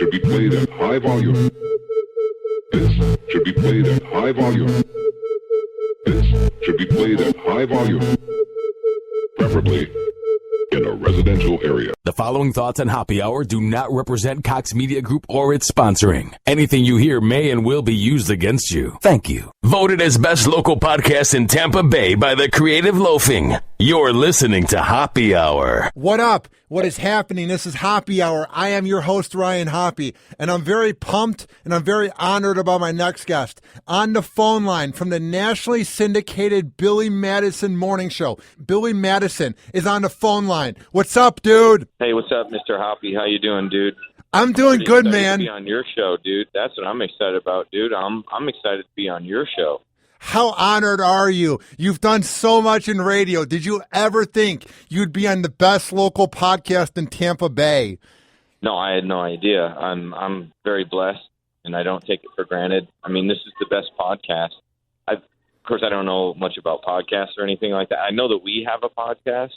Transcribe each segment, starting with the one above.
should be played at high volume. This should be played at high volume. This should be played at high volume. Preferably in a residential area. The following thoughts on Happy Hour do not represent Cox Media Group or its sponsoring. Anything you hear may and will be used against you. Thank you. Voted as best local podcast in Tampa Bay by the Creative Loafing. You're listening to Happy Hour. What up? What is happening? This is Happy Hour. I am your host, Ryan Hoppy, and I'm very pumped and I'm very honored about my next guest. On the phone line from the nationally syndicated Billy Madison Morning Show, Billy Madison is on the phone line. What's up, dude? Hey, what's up, Mr. Hoppy? How you doing, dude? I'm doing good, man. To be on your show, dude. That's what I'm excited about, dude. I'm excited to be on your show. How honored are you? You've done so much in radio. Did you ever think you'd be on the best local podcast in Tampa Bay? No, I had no idea. I'm very blessed, and I don't take it for granted. I mean, this is the best podcast. Of course, I don't know much about podcasts or anything like that. I know that we have a podcast,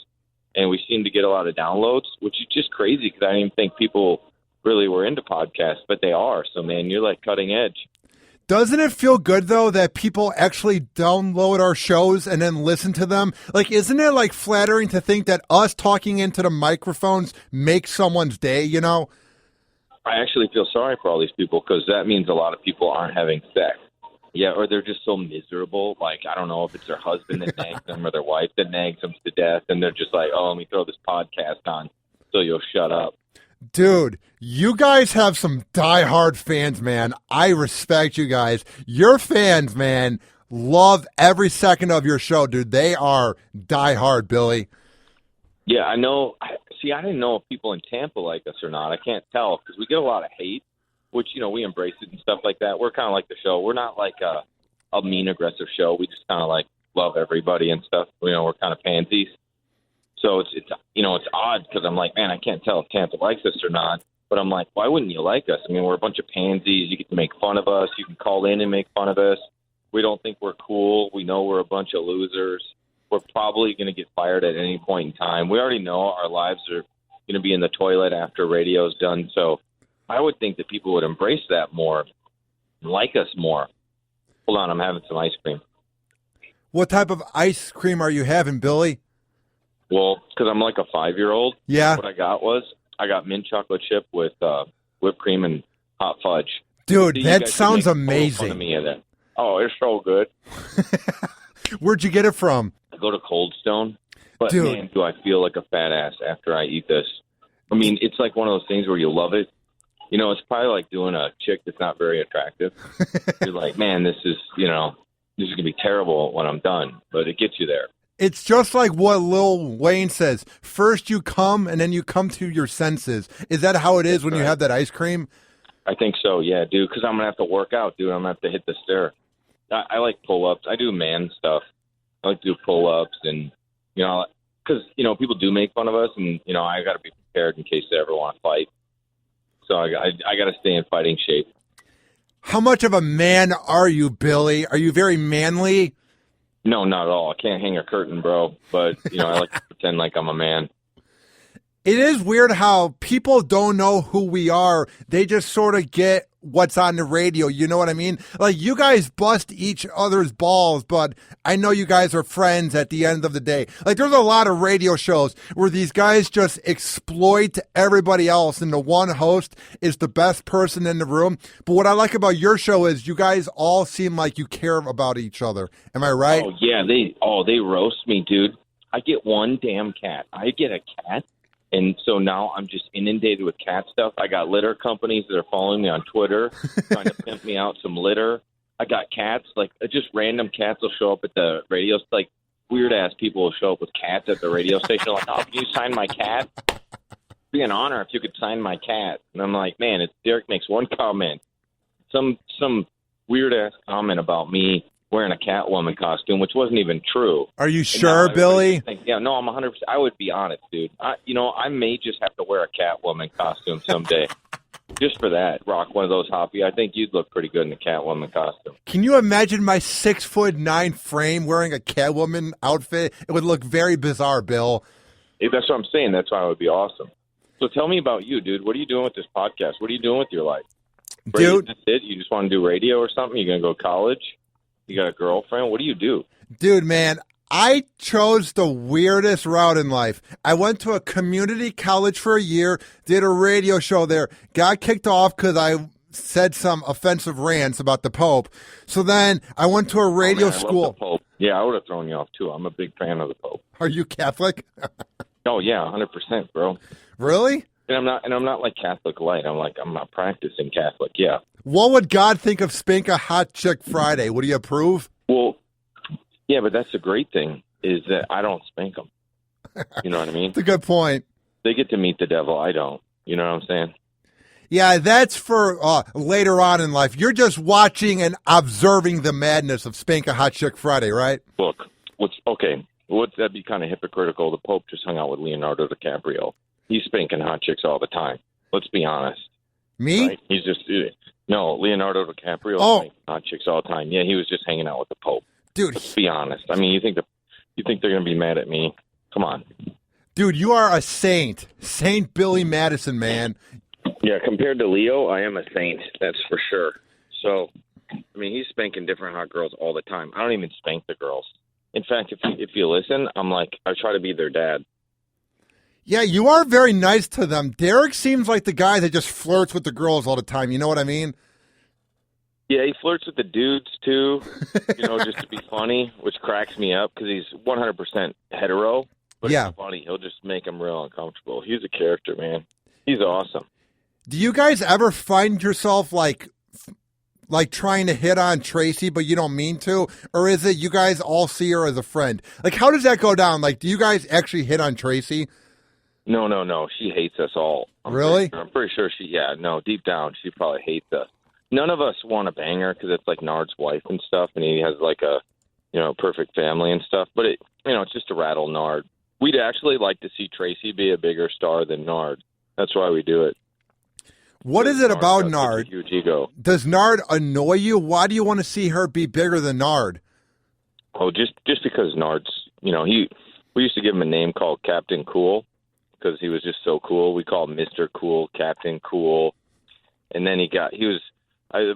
and we seem to get a lot of downloads, which is just crazy because I didn't even think people really were into podcasts, but they are. So, man, you're like cutting edge. Doesn't it feel good, though, that people actually download our shows and then listen to them? Like, isn't it, like, flattering to think that us talking into the microphones makes someone's day, you know? I actually feel sorry for all these people because that means a lot of people aren't having sex. Yeah, or they're just so miserable. Like, I don't know if it's their husband that nags them or their wife that nags them to death, and they're just like, oh, let me throw this podcast on so you'll shut up. Dude, you guys have some diehard fans, man. I respect you guys. Your fans, man, love every second of your show, dude. They are diehard, Billy. Yeah, I know. See, I didn't know if people in Tampa like us or not. I can't tell because we get a lot of hate, which, you know, we embrace it and stuff like that. We're kind of like the show. We're not like a mean, aggressive show. We just kind of like love everybody and stuff. You know, we're kind of pansies. So it's you know, it's odd because I'm like, man, I can't tell if Tampa likes us or not. But I'm like, why wouldn't you like us? I mean, we're a bunch of pansies. You get to make fun of us. You can call in and make fun of us. We don't think we're cool. We know we're a bunch of losers. We're probably going to get fired at any point in time. We already know our lives are going to be in the toilet after radio's done. So I would think that people would embrace that more and like us more. Hold on, I'm having some ice cream. What type of ice cream are you having, Billy? Well, because I'm like a 5-year-old. Yeah. What I got mint chocolate chip with whipped cream and hot fudge. Dude, that sounds amazing. Fun of me of that. Oh, it's so good. Where'd you get it from? I go to Cold Stone. But, dude, man, do I feel like a fat ass after I eat this. I mean, it's like one of those things where you love it. You know, it's probably like doing a chick that's not very attractive. You're like, man, this is going to be terrible when I'm done. But it gets you there. It's just like what Lil Wayne says. First you come, and then you come to your senses. Is that how it is when you have that ice cream? I think so, yeah, dude, because I'm going to have to work out, dude. I'm going to have to hit the stair. I like pull-ups. I do man stuff. I like to do pull-ups, and, you know, because, you know, people do make fun of us, and, you know, I got to be prepared in case they ever want to fight. So I got to stay in fighting shape. How much of a man are you, Billy? Are you very manly? No, not at all. I can't hang a curtain, bro. But, you know, I like to pretend like I'm a man. It is weird how people don't know who we are. They just sort of get what's on the radio. You know what I mean? Like, you guys bust each other's balls, but I know you guys are friends at the end of the day. Like, there's a lot of radio shows where these guys just exploit everybody else, and the one host is the best person in the room. But what I like about your show is you guys all seem like you care about each other. Am I right? Oh, yeah. They roast me, dude. I get one damn cat. I get a cat. And so now I'm just inundated with cat stuff. I got litter companies that are following me on Twitter, trying to pimp me out some litter. I got cats, like just random cats will show up at the radio. Like weird-ass people will show up with cats at the radio station. Like, oh, can you sign my cat? It'd be an honor if you could sign my cat. And I'm like, man, Derek makes one comment. Some weird-ass comment about me wearing a Catwoman costume, which wasn't even true. Are you sure, Billy? Yeah, no, I'm 100%. I would be honest, dude. I may just have to wear a Catwoman costume someday. Just for that, rock one of those Hoppy. I think you'd look pretty good in a Catwoman costume. Can you imagine my 6'9" frame wearing a Catwoman outfit? It would look very bizarre, Bill. That's what I'm saying. That's why it would be awesome. So tell me about you, dude. What are you doing with this podcast? What are you doing with your life? Dude, that's it? You just want to do radio or something? You going to go to college? You got a girlfriend? What do you do? Dude, man, I chose the weirdest route in life. I went to a community college for a year, did a radio show there, got kicked off because I said some offensive rants about the Pope. So then I went to a radio school. I love the Pope. Yeah, I would have thrown you off, too. I'm a big fan of the Pope. Are you Catholic? Oh, yeah, 100%, bro. Really? And I'm not like Catholic light. I'm not practicing Catholic. Yeah. What would God think of Spank a Hot Chick Friday? Would he approve? Well, yeah, but that's the great thing is that I don't spank them. You know what I mean? That's a good point. They get to meet the devil. I don't. You know what I'm saying? Yeah, that's for later on in life. You're just watching and observing the madness of Spank a Hot Chick Friday, right? Look, would that be kind of hypocritical? The Pope just hung out with Leonardo DiCaprio. He's spanking hot chicks all the time. Let's be honest. Me? Right? He's just no Leonardo DiCaprio spanking hot chicks all the time. Yeah, he was just hanging out with the Pope. Dude, let's be honest. I mean, you think they're going to be mad at me? Come on, dude. You are a saint, Saint Billy Madison, man. Yeah, compared to Leo, I am a saint. That's for sure. So, I mean, he's spanking different hot girls all the time. I don't even spank the girls. In fact, if you listen, I'm like, I try to be their dad. Yeah, you are very nice to them. Derek seems like the guy that just flirts with the girls all the time. You know what I mean? Yeah, he flirts with the dudes, too, just to be funny, which cracks me up because he's 100% hetero. But it's funny. He'll just make them real uncomfortable. He's a character, man. He's awesome. Do you guys ever find yourself like trying to hit on Tracy, but you don't mean to? Or is it you guys all see her as a friend? Like, how does that go down? Like, do you guys actually hit on Tracy? No. She hates us all. Really? I'm pretty sure deep down, she probably hates us. None of us want to bang her because it's like Nard's wife and stuff, and he has like a, perfect family and stuff. But it's just to rattle Nard. We'd actually like to see Tracy be a bigger star than Nard. That's why we do it. What is it about Nard? A huge ego. Does Nard annoy you? Why do you want to see her be bigger than Nard? Oh, just because Nard's, we used to give him a name called Captain Cool because he was just so cool. We call him Mr. Cool, Captain Cool. And then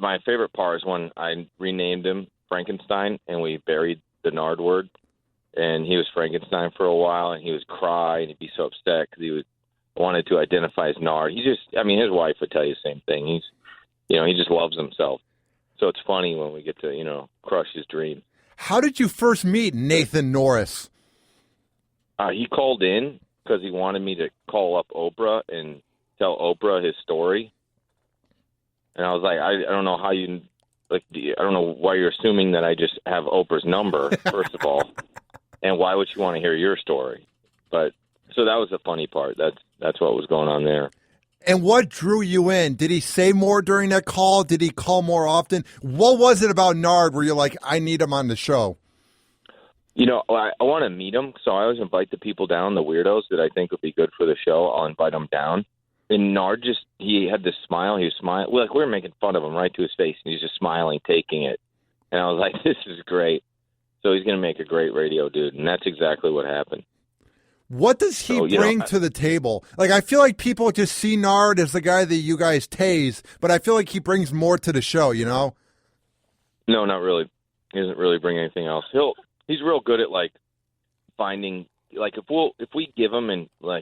my favorite part is when I renamed him Frankenstein and we buried the Nard word. And he was Frankenstein for a while and he would cry and he'd be so upset because he wanted to identify as Nard. His wife would tell you the same thing. He just loves himself. So it's funny when we get to, crush his dream. How did you first meet Nathan Norris? He called in because he wanted me to call up Oprah and tell Oprah his story. And I was like, I don't know how you, I don't know why you're assuming that I just have Oprah's number, first of all. And why would you want to hear your story? But so that was the funny part. That's what was going on there. And what drew you in? Did he say more during that call? Did he call more often? What was it about Nard where you're like, I need him on the show? I want to meet him, so I always invite the people down, the weirdos that I think would be good for the show. I'll invite them down. And Nard he had this smile. He was smiling. We were making fun of him right to his face, and he's just smiling, taking it. And I was like, this is great. So he's going to make a great radio dude, and that's exactly what happened. What does he bring to the table? Like, I feel like people just see Nard as the guy that you guys tase, but I feel like he brings more to the show, No, not really. He doesn't really bring anything else. He's real good at, finding, if we give him,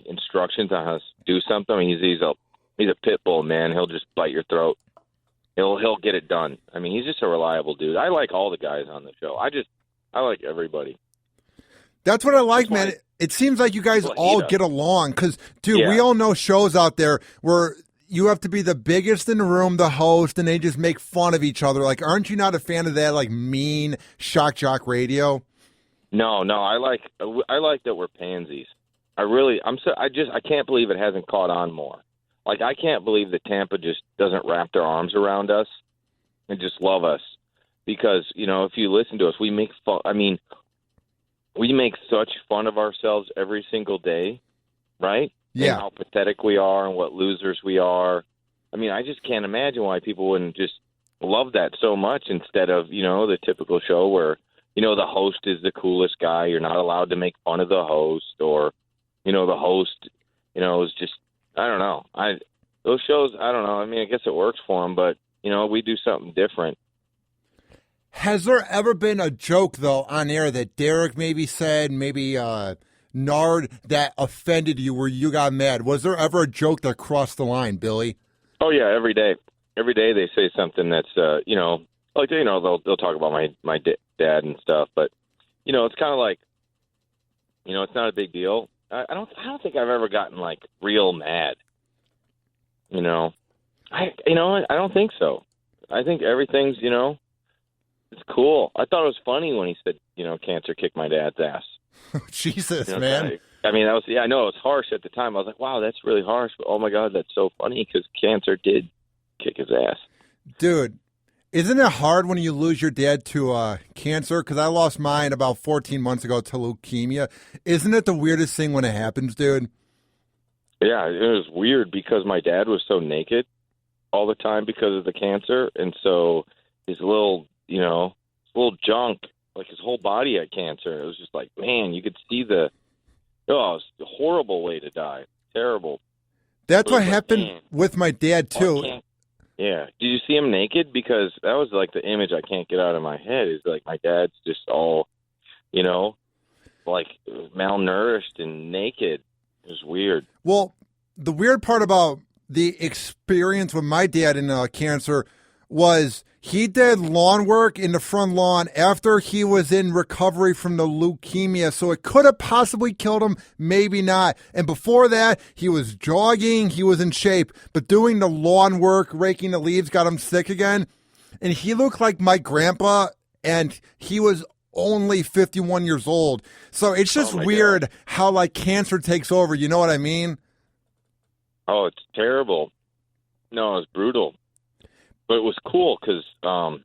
instructions on how to do something, he's a pit bull, man. He'll just bite your throat. He'll get it done. He's just a reliable dude. I like all the guys on the show. I like everybody. That's what I like, man. It seems like you guys all get along because, dude, we all know shows out there where you have to be the biggest in the room, the host, and they just make fun of each other. Like, aren't you not a fan of that, mean shock jock radio? No, I like that we're pansies. I can't believe it hasn't caught on more. I can't believe that Tampa just doesn't wrap their arms around us and just love us because, if you listen to us, we make fun. We make such fun of ourselves every single day, right? Yeah. And how pathetic we are and what losers we are. I just can't imagine why people wouldn't just love that so much instead of, the typical show where, the host is the coolest guy. You're not allowed to make fun of the host or, the host, is just I don't know. Those shows, I don't know. I mean, I guess it works for them, but, we do something different. Has there ever been a joke, though, on air that Derek maybe said, maybe Nard, that offended you where you got mad? Was there ever a joke that crossed the line, Billy? Oh, yeah, every day. Every day they say something that's, they'll talk about my dad and stuff, but, it's kind of like, it's not a big deal. I don't think I've ever gotten, like, real mad. I don't think so. I think everything's, it's cool. I thought it was funny when he said, cancer kicked my dad's ass. Jesus, man. I mean, I know it was harsh at the time. I was like, wow, that's really harsh. But oh my God, that's so funny because cancer did kick his ass. Dude, isn't it hard when you lose your dad to cancer? Because I lost mine about 14 months ago to leukemia. Isn't it the weirdest thing when it happens, dude? Yeah, it was weird because my dad was so naked all the time because of the cancer. And so his little junk, like his whole body had cancer. It was just like, man, you could see it was a horrible way to die. Terrible. That's what happened with my dad, too. Yeah. Did you see him naked? Because that was like the image I can't get out of my head is like my dad's just all, like malnourished and naked. It was weird. Well, the weird part about the experience with my dad in cancer was he did lawn work in the front lawn after he was in recovery from the leukemia. So it could have possibly killed him, maybe not. And before that, he was jogging, he was in shape. But doing the lawn work, raking the leaves, got him sick again. And he looked like my grandpa, and he was only 51 years old. So it's just weird how, like, cancer takes over. You know what I mean? Oh, it's terrible. No, it was brutal. But it was cool because, I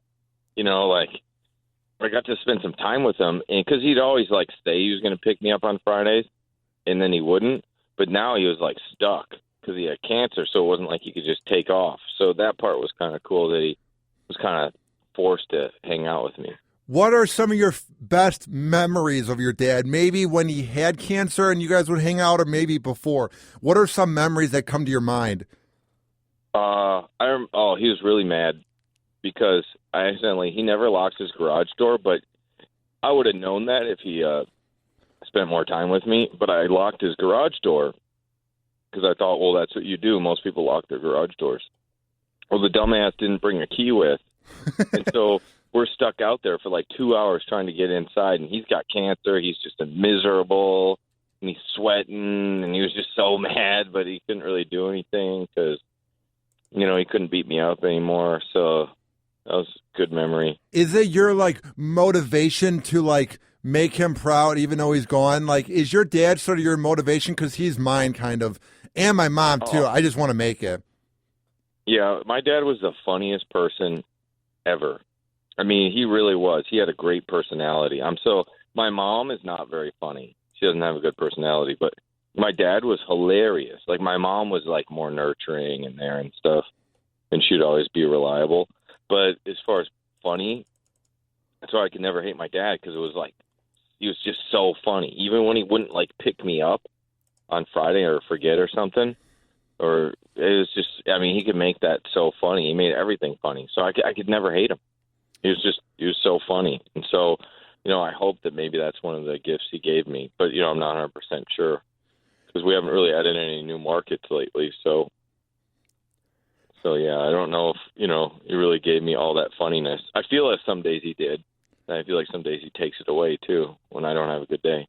got to spend some time with him. And because he'd always, say he was going to pick me up on Fridays, and then he wouldn't. But now he was, stuck because he had cancer, so it wasn't like he could just take off. So that part was kind of cool that he was kind of forced to hang out with me. What are some of your best memories of your dad? Maybe when he had cancer and you guys would hang out, or maybe before. What are some memories that come to your mind? He was really mad because he never locks his garage door, but I would have known that if he spent more time with me, but I locked his garage door because I thought, well, that's what you do. Most people lock their garage doors. Well, the dumbass didn't bring a key with, and so we're stuck out there for 2 hours trying to get inside, and he's got cancer. He's just miserable, and he's sweating, and he was just so mad, but he couldn't really do anything because he couldn't beat me up anymore. So that was a good memory. Is it your motivation to make him proud even though he's gone? Is your dad sort of your motivation? Because he's mine kind of, and my mom too. I just want to make it. Yeah, my dad was the funniest person ever. I mean, he really was. He had a great personality. My mom is not very funny. She doesn't have a good personality, but my dad was hilarious. My mom was more nurturing and there and stuff, and she'd always be reliable. But as far as funny, that's why I could never hate my dad because it was he was just so funny. Even when he wouldn't pick me up on Friday or forget or something, or it was just, he could make that so funny. He made everything funny. So I could never hate him. He was so funny. And so, I hope that maybe that's one of the gifts he gave me, but I'm not 100% sure. Because we haven't really added any new markets lately, so yeah, I don't know if he really gave me all that funniness. I feel that some days he did, and I feel like some days he takes it away too when I don't have a good day.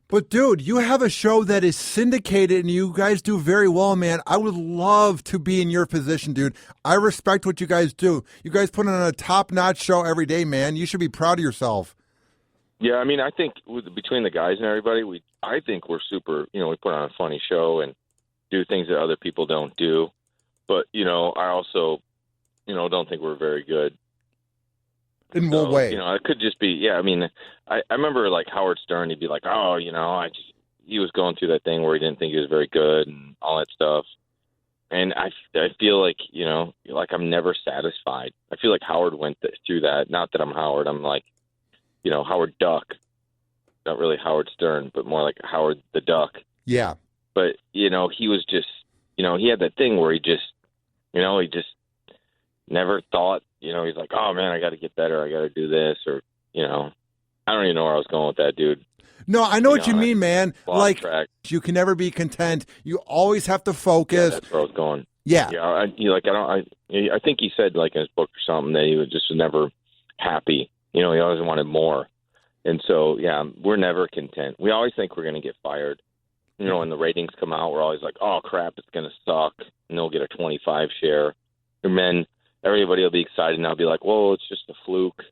But dude, you have a show that is syndicated, and you guys do very well, man. I would love to be in your position, dude. I respect what you guys do. You guys put on a top-notch show every day, man. You should be proud of yourself. Yeah, I think between the guys and everybody, I think we're super, we put on a funny show and do things that other people don't do. But, I also, don't think we're very good. In what way? It could just be, I remember Howard Stern, he'd be like, oh, he was going through that thing where he didn't think he was very good and all that stuff. And I feel like I'm never satisfied. I feel like Howard went through that. Not that I'm Howard. I'm Howard Duck, not really Howard Stern, but more like Howard the Duck. Yeah. But, he was just, he had that thing where he just never thought, he's like, oh man, I got to get better. I got to do this, or, I don't even know where I was going with that, dude. No, I know what you mean, man. Like, track. You can never be content. You always have to focus. Yeah, that's where I was going. Yeah. Yeah. I think he said, like, in his book or something, that he was just never happy. He always wanted more. And so, yeah, we're never content. We always think we're going to get fired. When the ratings come out, we're always like, oh, crap, it's going to suck. And they'll get a 25 share. And then everybody will be excited, and I'll be like, whoa, it's just a fluke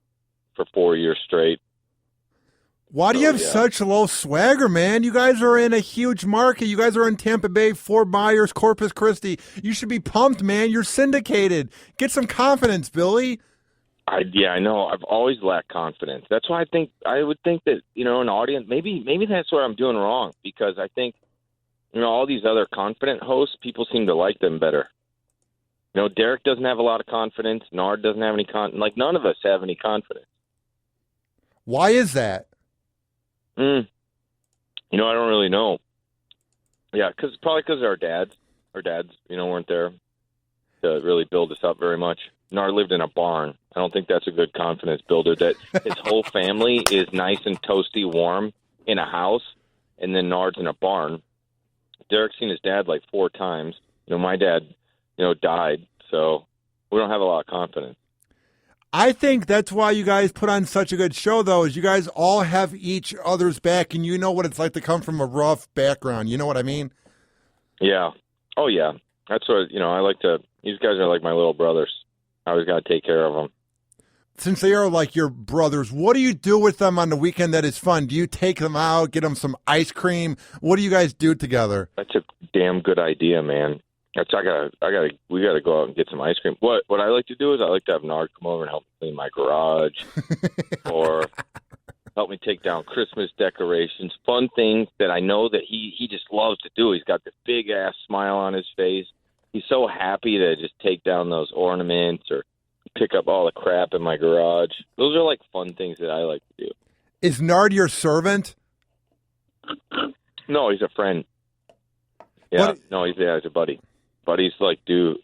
for 4 years straight. Why do you have such low swagger, man? You guys are in a huge market. You guys are in Tampa Bay, Fort Myers, Corpus Christi. You should be pumped, man. You're syndicated. Get some confidence, Billy. I know. I've always lacked confidence. That's why I would think that, an audience, maybe that's what I'm doing wrong, because I think, all these other confident hosts, people seem to like them better. Derek doesn't have a lot of confidence. Nard doesn't have any like, none of us have any confidence. Why is that? I don't really know. Yeah, probably because our dads, weren't there to really build us up very much. Nard lived in a barn. I don't think that's a good confidence builder, that his whole family is nice and toasty, warm in a house, and then Nard's in a barn. Derek's seen his dad like 4 times. My dad, died, so we don't have a lot of confidence. I think that's why you guys put on such a good show, though, is you guys all have each other's back, and you know what it's like to come from a rough background. You know what I mean? Yeah. Oh, yeah. That's what, I like to, these guys are like my little brothers. I always got to take care of them. Since they are like your brothers, what do you do with them on the weekend that is fun? Do you take them out, get them some ice cream? What do you guys do together? That's a damn good idea, man. We gotta go out and get some ice cream. What I like to do is I like to have Nard come over and help me clean my garage, or help me take down Christmas decorations. Fun things that I know that he just loves to do. He's got this big ass smile on his face. He's so happy to just take down those ornaments or pick up all the crap in my garage. Those are like fun things that I like to do. Is Nard your servant? No, he's a friend. Yeah, no, he's a buddy. Buddies like do,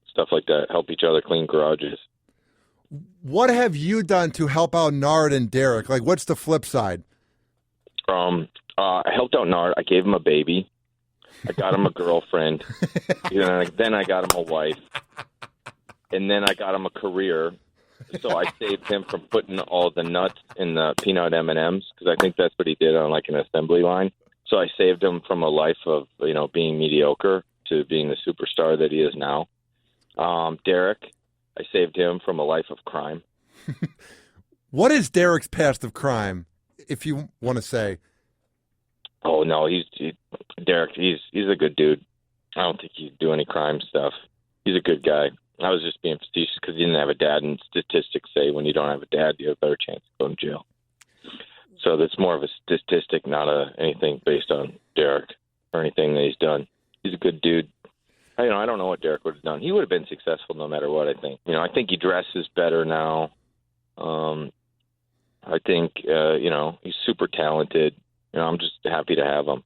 stuff like that, help each other clean garages. What have you done to help out Nard and Derek? Like, what's the flip side? I helped out Nard. I gave him a baby. I got him a girlfriend. Then I got him a wife. And then I got him a career. So I saved him from putting all the nuts in the peanut M&Ms, because I think that's what he did on like an assembly line. So I saved him from a life of, being mediocre to being the superstar that he is now. Derek, I saved him from a life of crime. What is Derek's past of crime, if you want to say? Oh, no, Derek, he's a good dude. I don't think he'd do any crime stuff. He's a good guy. I was just being facetious because he didn't have a dad, and statistics say when you don't have a dad, you have a better chance of going to jail. So that's more of a statistic, not anything based on Derek or anything that he's done. He's a good dude. I don't know what Derek would have done. He would have been successful no matter what, I think. I think he dresses better now. I think, he's super talented. I'm just happy to have him.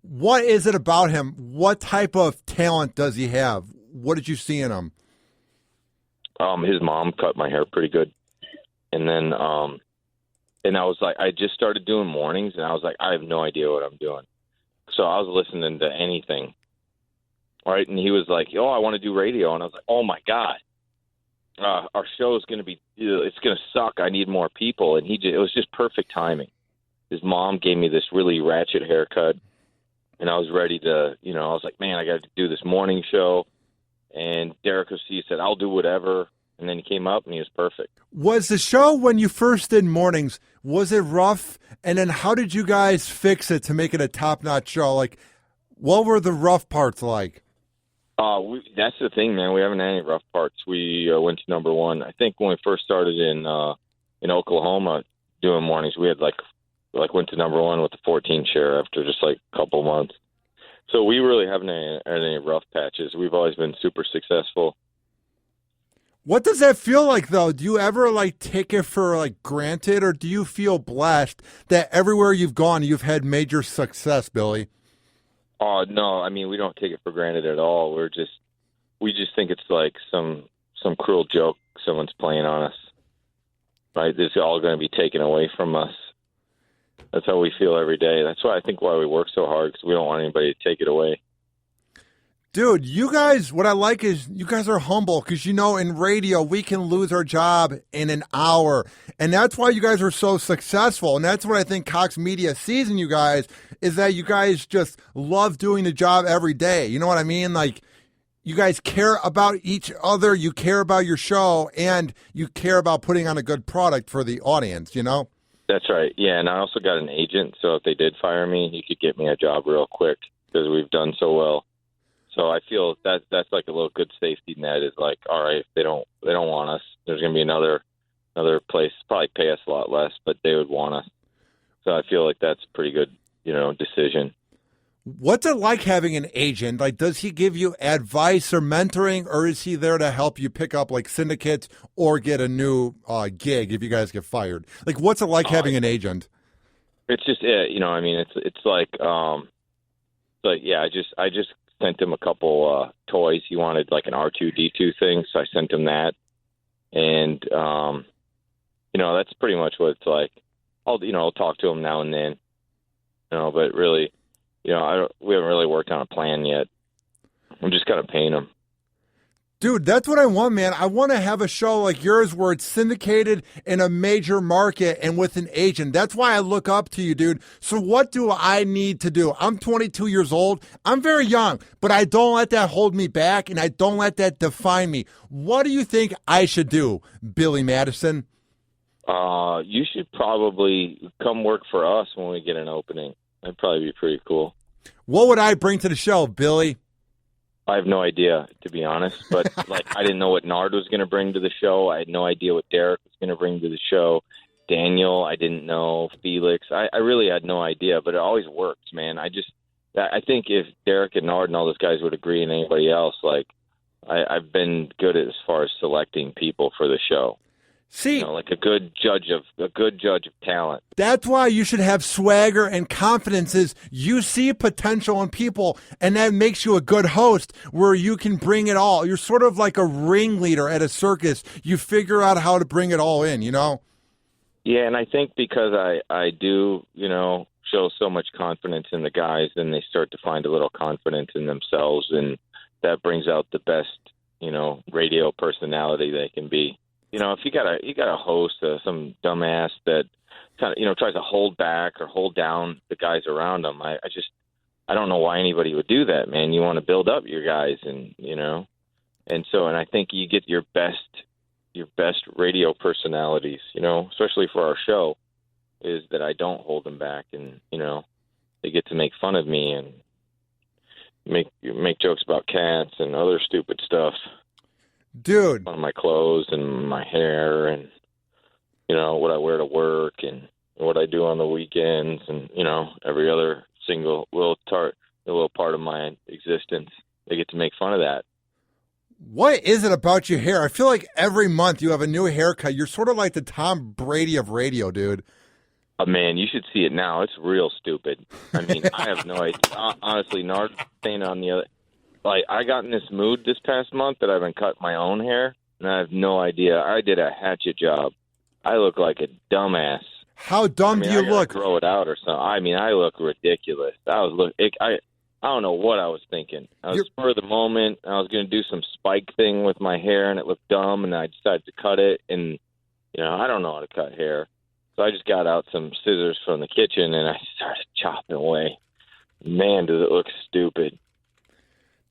What is it about him? What type of talent does he have? What did you see in him? His mom cut my hair pretty good. And then, and I was like, I just started doing mornings, and I was like, I have no idea what I'm doing. So I was listening to anything, right? And he was like, "Oh, I want to do radio," and I was like, "Oh my god, our show is going to be, it's going to suck. I need more people." And it was just perfect timing. His mom gave me this really ratchet haircut, and I was ready to, I was like, man, I got to do this morning show. And Derek, he said, "I'll do whatever." And then he came up, and he was perfect. Was the show, when you first did mornings, was it rough? And then how did you guys fix it to make it a top-notch show? Like, what were the rough parts like? That's the thing, man. We haven't had any rough parts. We went to number one. I think when we first started in Oklahoma doing mornings, we had went to number one with the 14 share after just like a couple months. So we really haven't had any rough patches. We've always been super successful. What does that feel like, though? Do you ever take it for granted, or do you feel blessed that everywhere you've gone, you've had major success, Billy? Oh no, I mean we don't take it for granted at all. We just think it's like some cruel joke someone's playing on us. Right? This is all going to be taken away from us. That's how we feel every day. That's why we work so hard, because we don't want anybody to take it away. Dude, you guys, what I like is you guys are humble because, in radio, we can lose our job in an hour. And that's why you guys are so successful. And that's what I think Cox Media sees in you guys, is that you guys just love doing the job every day. You know what I mean? Like, you guys care about each other, you care about your show, and you care about putting on a good product for the audience, That's right. Yeah, and I also got an agent, so if they did fire me, he could get me a job real quick because we've done so well. So I feel that's like a little good safety net. Is like, all right, if they don't want us, there's going to be another place, probably pay us a lot less, but they would want us. So I feel like that's a pretty good, decision. What's it like having an agent? Like, does he give you advice or mentoring, or is he there to help you pick up like syndicates or get a new gig if you guys get fired? Like, what's it like having an agent? It's just, I mean, it's like, yeah, I just sent him a couple toys. He wanted like an R2-D2 thing, so I sent him that. And, that's pretty much what it's like. I'll talk to him now and then, but really, we haven't really worked on a plan yet. I'm just kind of paying him. Dude, that's what I want, man. I want to have a show like yours where it's syndicated in a major market and with an agent. That's why I look up to you, dude. So what do I need to do? I'm 22 years old. I'm very young, but I don't let that hold me back, and I don't let that define me. What do you think I should do, Billy Madison? You should probably come work for us when we get an opening. That'd probably be pretty cool. What would I bring to the show, Billy? I have no idea, to be honest. But I didn't know what Nard was going to bring to the show. I had no idea what Derek was going to bring to the show. Daniel, I didn't know. Felix, I really had no idea. But it always works, man. I think if Derek and Nard and all those guys would agree, and anybody else, I've been good as far as selecting people for the show. See, like a good judge of talent. That's why you should have swagger and confidence. Is you see potential in people, and that makes you a good host where you can bring it all. You're sort of like a ringleader at a circus. You figure out how to bring it all in, Yeah, and I think because I do, show so much confidence in the guys, then they start to find a little confidence in themselves, and that brings out the best, radio personality they can be. If you got a host, some dumbass that kind of, tries to hold back or hold down the guys around them, I don't know why anybody would do that, man. You want to build up your guys, and I think you get your best radio personalities, especially for our show, is that I don't hold them back, and they get to make fun of me and make jokes about cats and other stupid stuff. Dude, on my clothes and my hair, and what I wear to work, and what I do on the weekends, and every other single little part of my existence. They get to make fun of that. What is it about your hair? I feel like every month you have a new haircut. You're sort of like the Tom Brady of radio, dude. Man, you should see it now. It's real stupid. I mean, I have no idea. Honestly, Nard saying on the other. I got in this mood this past month that I haven't cut my own hair, and I have no idea. I did a hatchet job. I look like a dumbass. How dumb do you look? Grow it out or something. I mean, I look ridiculous. I don't know what I was thinking. I was spur of the moment. I was going to do some spike thing with my hair, and it looked dumb, and I decided to cut it. And I don't know how to cut hair, so I just got out some scissors from the kitchen, and I started chopping away. Man, does it look stupid.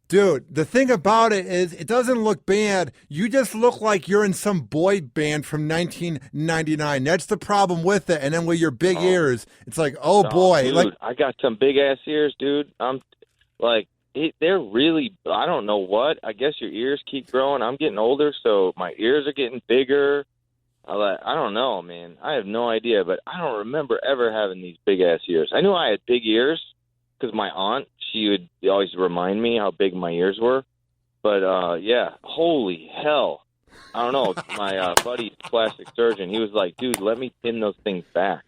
Dude, the thing about it is it doesn't look bad. You just look like you're in some boy band from 1999. That's the problem with it. And then with your big ears, it's like, oh boy. Dude, I got some big ass ears, dude. I'm they're really, I don't know what. I guess your ears keep growing. I'm getting older, so my ears are getting bigger. I don't know, man. I have no idea, but I don't remember ever having these big ass ears. I knew I had big ears because my aunt, she would always remind me how big my ears were. But, yeah, holy hell. I don't know. My buddy's plastic surgeon, he was like, dude, let me pin those things back.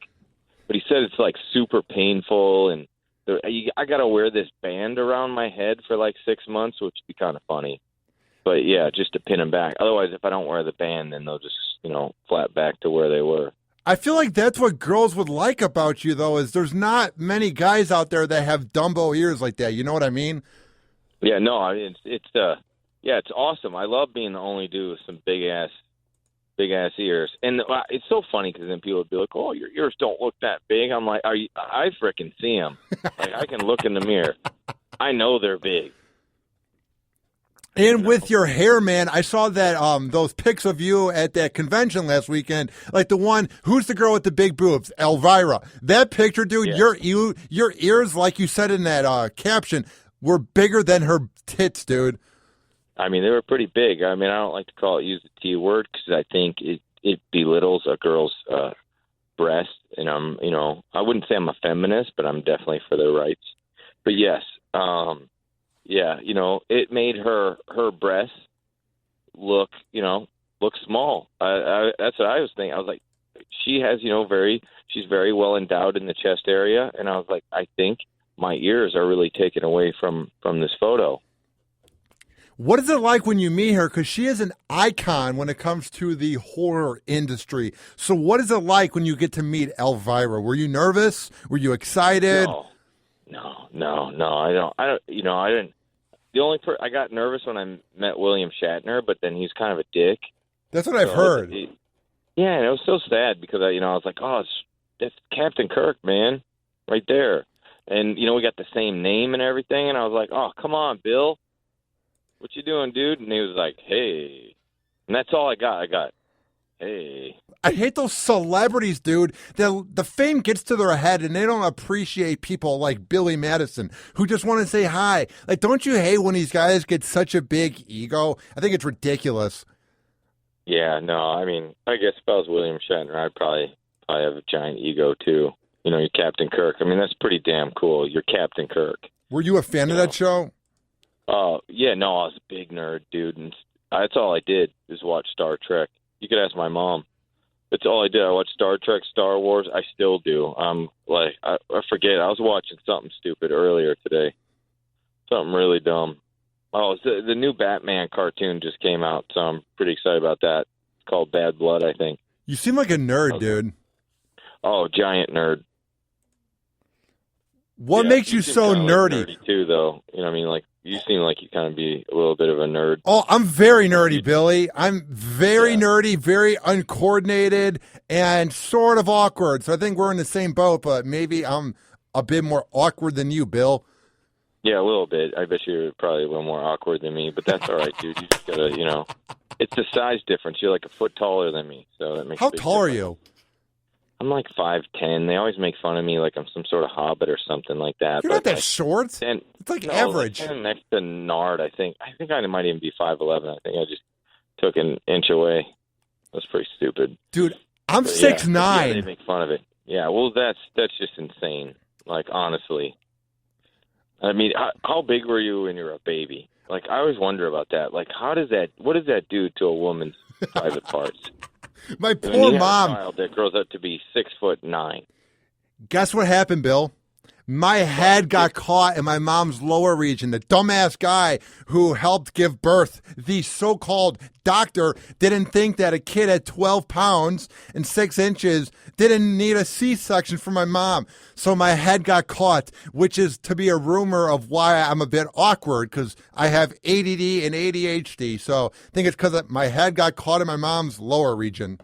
But he said it's, super painful, and I got to wear this band around my head for like 6 months, which would be kind of funny. But yeah, just to pin them back. Otherwise, if I don't wear the band, then they'll just, flat back to where they were. I feel like that's what girls would like about you, though, is there's not many guys out there that have Dumbo ears like that. You know what I mean? Yeah, no, I mean, it's awesome. I love being the only dude with some big ass ears. And it's so funny because then people would be like, "Oh, your ears don't look that big." I'm like, I freaking see them. Like, I can look in the mirror. I know they're big. And with your hair, man, I saw that those pics of you at that convention last weekend. Like the one, who's the girl with the big boobs? Elvira. That picture, dude. Yeah. Your ears, like you said in that caption, were bigger than her tits, dude. I mean, they were pretty big. I mean, I don't like to use the T word because I think it belittles a girl's breast. And I wouldn't say I'm a feminist, but I'm definitely for their rights. But yes, yeah, it made her breasts look small. That's what I was thinking. I was like, she has, she's very well endowed in the chest area. And I was like, I think my ears are really taken away from this photo. What is it like when you meet her? Because she is an icon when it comes to the horror industry. So what is it like when you get to meet Elvira? Were you nervous? Were you excited? No. I didn't. The only I got nervous when I met William Shatner, but then he's kind of a dick. That's what I've heard. Yeah, and it was so sad because I was like, oh, it's Captain Kirk, man, right there. And we got the same name and everything, and I was like, oh, come on, Bill. What you doing, dude? And he was like, hey. And that's all I got. I got, hey. I hate those celebrities, dude. The fame gets to their head, and they don't appreciate people like Billy Madison, who just want to say hi. Like, don't you hate when these guys get such a big ego? I think it's ridiculous. Yeah, no, I mean, I guess if I was William Shatner, I'd probably have a giant ego, too. You're Captain Kirk. I mean, that's pretty damn cool. You're Captain Kirk. Were you a fan of that show? Oh, yeah, no, I was a big nerd, dude, and that's all I did is watch Star Trek. You could ask my mom. That's all I did. I watched Star Trek, Star Wars. I still do. I forget. I was watching something stupid earlier today. Something really dumb. Oh, the new Batman cartoon just came out, so I'm pretty excited about that. It's called Bad Blood, I think. You seem like a nerd, dude. Oh, giant nerd. What makes you so nerdy? Nerdy too, though. You know what I mean? Like, you seem like you kind of be a little bit of a nerd. Oh, I'm very nerdy, Billy. I'm very nerdy, very uncoordinated, and sort of awkward. So I think we're in the same boat, but maybe I'm a bit more awkward than you, Bill. Yeah, a little bit. I bet you're probably a little more awkward than me, but that's all right, dude. You just gotta, it's the size difference. You're like a foot taller than me, so that makes. How tall are you? I'm like 5'10". They always make fun of me like I'm some sort of hobbit or something like that. You're not that short. It's like average. Like next to Nard, I think. I think I might even be 5'11". I think I just took an inch away. That's pretty stupid. Dude, I'm 6'9". Yeah, they make fun of it. Yeah, well, that's just insane. Like, honestly. I mean, how big were you when you were a baby? Like, I always wonder about that. Like, what does that do to a woman's private parts? My poor mom. A child that grows up to be 6'9". Guess what happened, Bill? My head got caught in my mom's lower region. The dumbass guy who helped give birth, the so-called doctor, didn't think that a kid at 12 pounds and 6 inches didn't need a C-section for my mom. So my head got caught, which is to be a rumor of why I'm a bit awkward, because I have ADD and ADHD. So I think it's because my head got caught in my mom's lower region.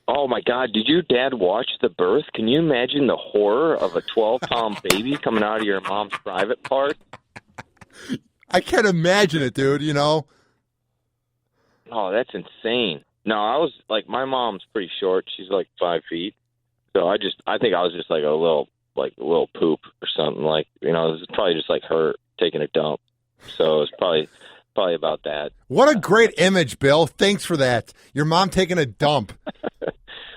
Oh, my God. Did your dad watch the birth? Can you imagine the horror of a 12-pound baby coming out of your mom's private part? I can't imagine it, dude, Oh, that's insane. No, I was like, my mom's pretty short. She's like 5 feet. So I think I was just like a little poop or something. Like, it was probably just like her taking a dump. So it was probably about that. What a great image, Bill. Thanks for that. Your mom taking a dump.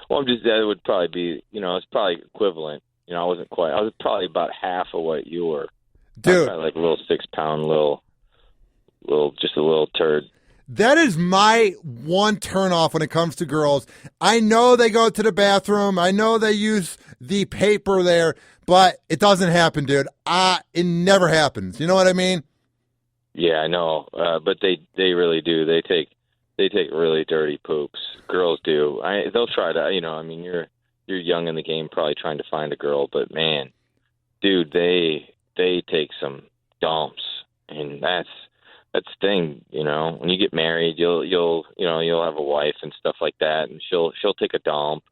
Well, that would probably be, it's probably equivalent. I wasn't quite. I was probably about half of what you were. Dude. Like a little 6-pound, just a little turd. That is my one turnoff when it comes to girls. I know they go to the bathroom. I know they use the paper there, but it doesn't happen, dude. It never happens. You know what I mean? Yeah, I know, but they really do. They take really dirty poops. Girls do. They'll try to. I mean, you're young in the game, probably trying to find a girl, but man, dude, they take some dumps, and that's the thing. When you get married, you'll have a wife and stuff like that, and she'll take a dump,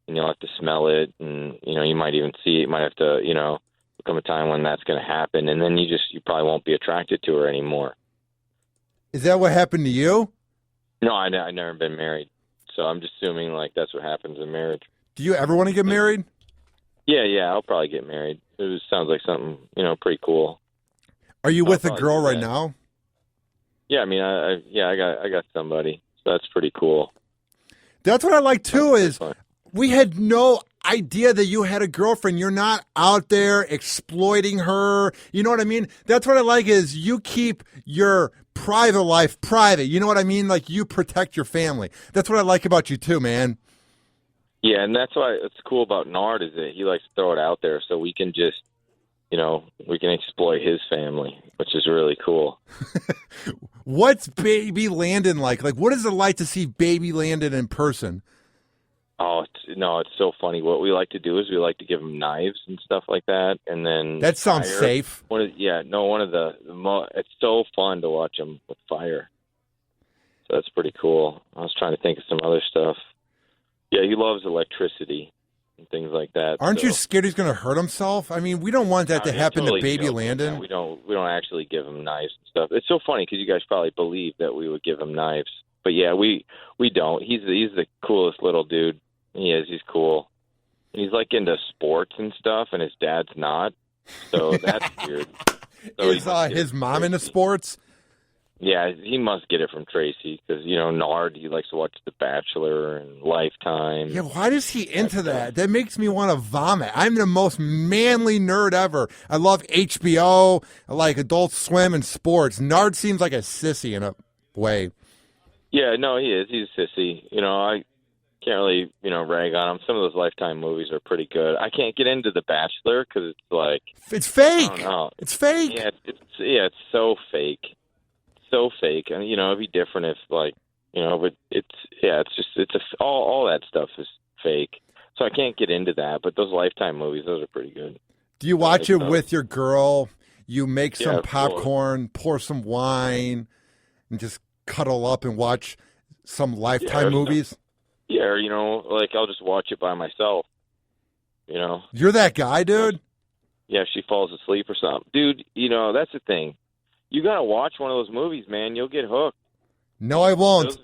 and you'll have to smell it, and you might even see it. You might have to come a time when that's going to happen, and then you probably won't be attracted to her anymore. Is that what happened to you? No, I never been married, so I'm just assuming like that's what happens in marriage. Do you ever want to get married? Yeah, I'll probably get married. It sounds like something pretty cool. Are you with a girl right now? Yeah, I mean, I got somebody, so that's pretty cool. That's what I like too. Is we had no idea that you had a girlfriend. You're not out there exploiting her. You know what I mean? That's what I like is you keep your private life private. You know what I mean? Like you protect your family. That's what I like about you too, man. Yeah, and that's why it's cool about Nard is that he likes to throw it out there so we can just, we can exploit his family, which is really cool. What's Baby Landon like? Like, what is it like to see Baby Landon in person? Oh, it's so funny. What we like to do is we like to give him knives and stuff like that, and then that sounds safe. It's so fun to watch him with fire. So that's pretty cool. I was trying to think of some other stuff. Yeah, he loves electricity and things like that. Aren't you scared he's going to hurt himself? I mean, we don't want that to happen to Baby Landon. We don't actually give him knives and stuff. It's so funny because you guys probably believe that we would give him knives, but yeah, we don't. He's the coolest little dude. He is. He's cool. And he's like into sports and stuff, and his dad's not. So that's weird. So is his mom into sports? Yeah, he must get it from Tracy because, Nard, he likes to watch The Bachelor and Lifetime. Yeah, why is he into that? That makes me want to vomit. I'm the most manly nerd ever. I love HBO. I like Adult Swim and sports. Nard seems like a sissy in a way. Yeah, no, he is. He's a sissy. I can't really, rag on him. Some of those Lifetime movies are pretty good. I can't get into The Bachelor because it's like... It's fake. I don't know. It's fake. Yeah, it's so fake. So fake, and it'd be different if but all that stuff is fake. So I can't get into that. But those Lifetime movies, those are pretty good. Do you watch it with your girl? You make some popcorn, pour some wine, and just cuddle up and watch some Lifetime movies? Yeah, or, I'll just watch it by myself. You're that guy, dude? Yeah, if she falls asleep or something. Dude, that's the thing. You got to watch one of those movies, man. You'll get hooked. No, I won't.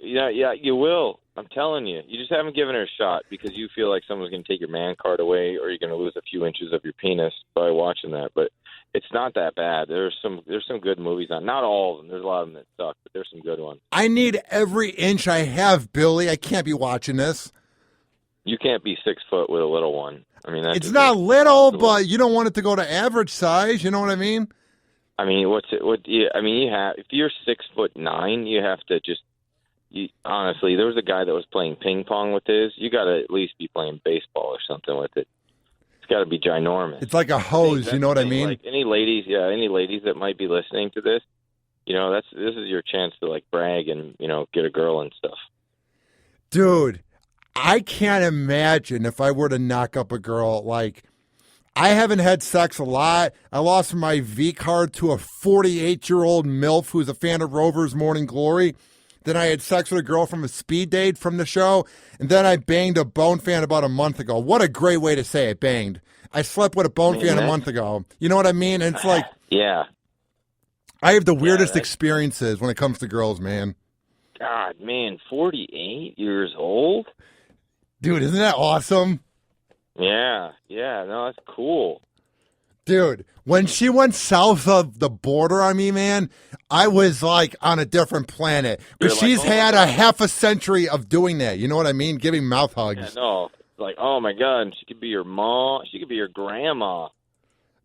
Yeah, you will. I'm telling you. You just haven't given her a shot because you feel like someone's going to take your man card away or you're going to lose a few inches of your penis by watching that. But it's not that bad. There's some good movies on. Not all of them. There's a lot of them that suck, but there's some good ones. I need every inch I have, Billy. I can't be watching this. You can't be 6 foot with a little one. I mean, it's not little, but you don't want it to go to average size. You know what I mean? I mean, you have if you're 6'9", you have to just. Honestly, there was a guy that was playing ping pong with his. You got to at least be playing baseball or something with it. It's got to be ginormous. It's like a hose. You know what I mean? Like any ladies that might be listening to this, this is your chance to like brag and get a girl and stuff. Dude, I can't imagine if I were to knock up a girl like. I haven't had sex a lot. I lost my V card to a 48-year-old MILF who's a fan of Rover's Morning Glory. Then I had sex with a girl from a speed date from the show. And then I banged a Bone fan about a month ago. What a great way to say it, banged. I slept with a Bone fan a month ago. You know what I mean? And it's like... Yeah. I have the weirdest experiences when it comes to girls, man. God, man, 48 years old? Dude, isn't that awesome? Yeah, no, that's cool. Dude, when she went south of the border on me, man, I was like on a different planet. Because she's had a half a century of doing that. You know what I mean? Giving mouth hugs. Yeah, no, like, oh my God, she could be your mom. She could be your grandma.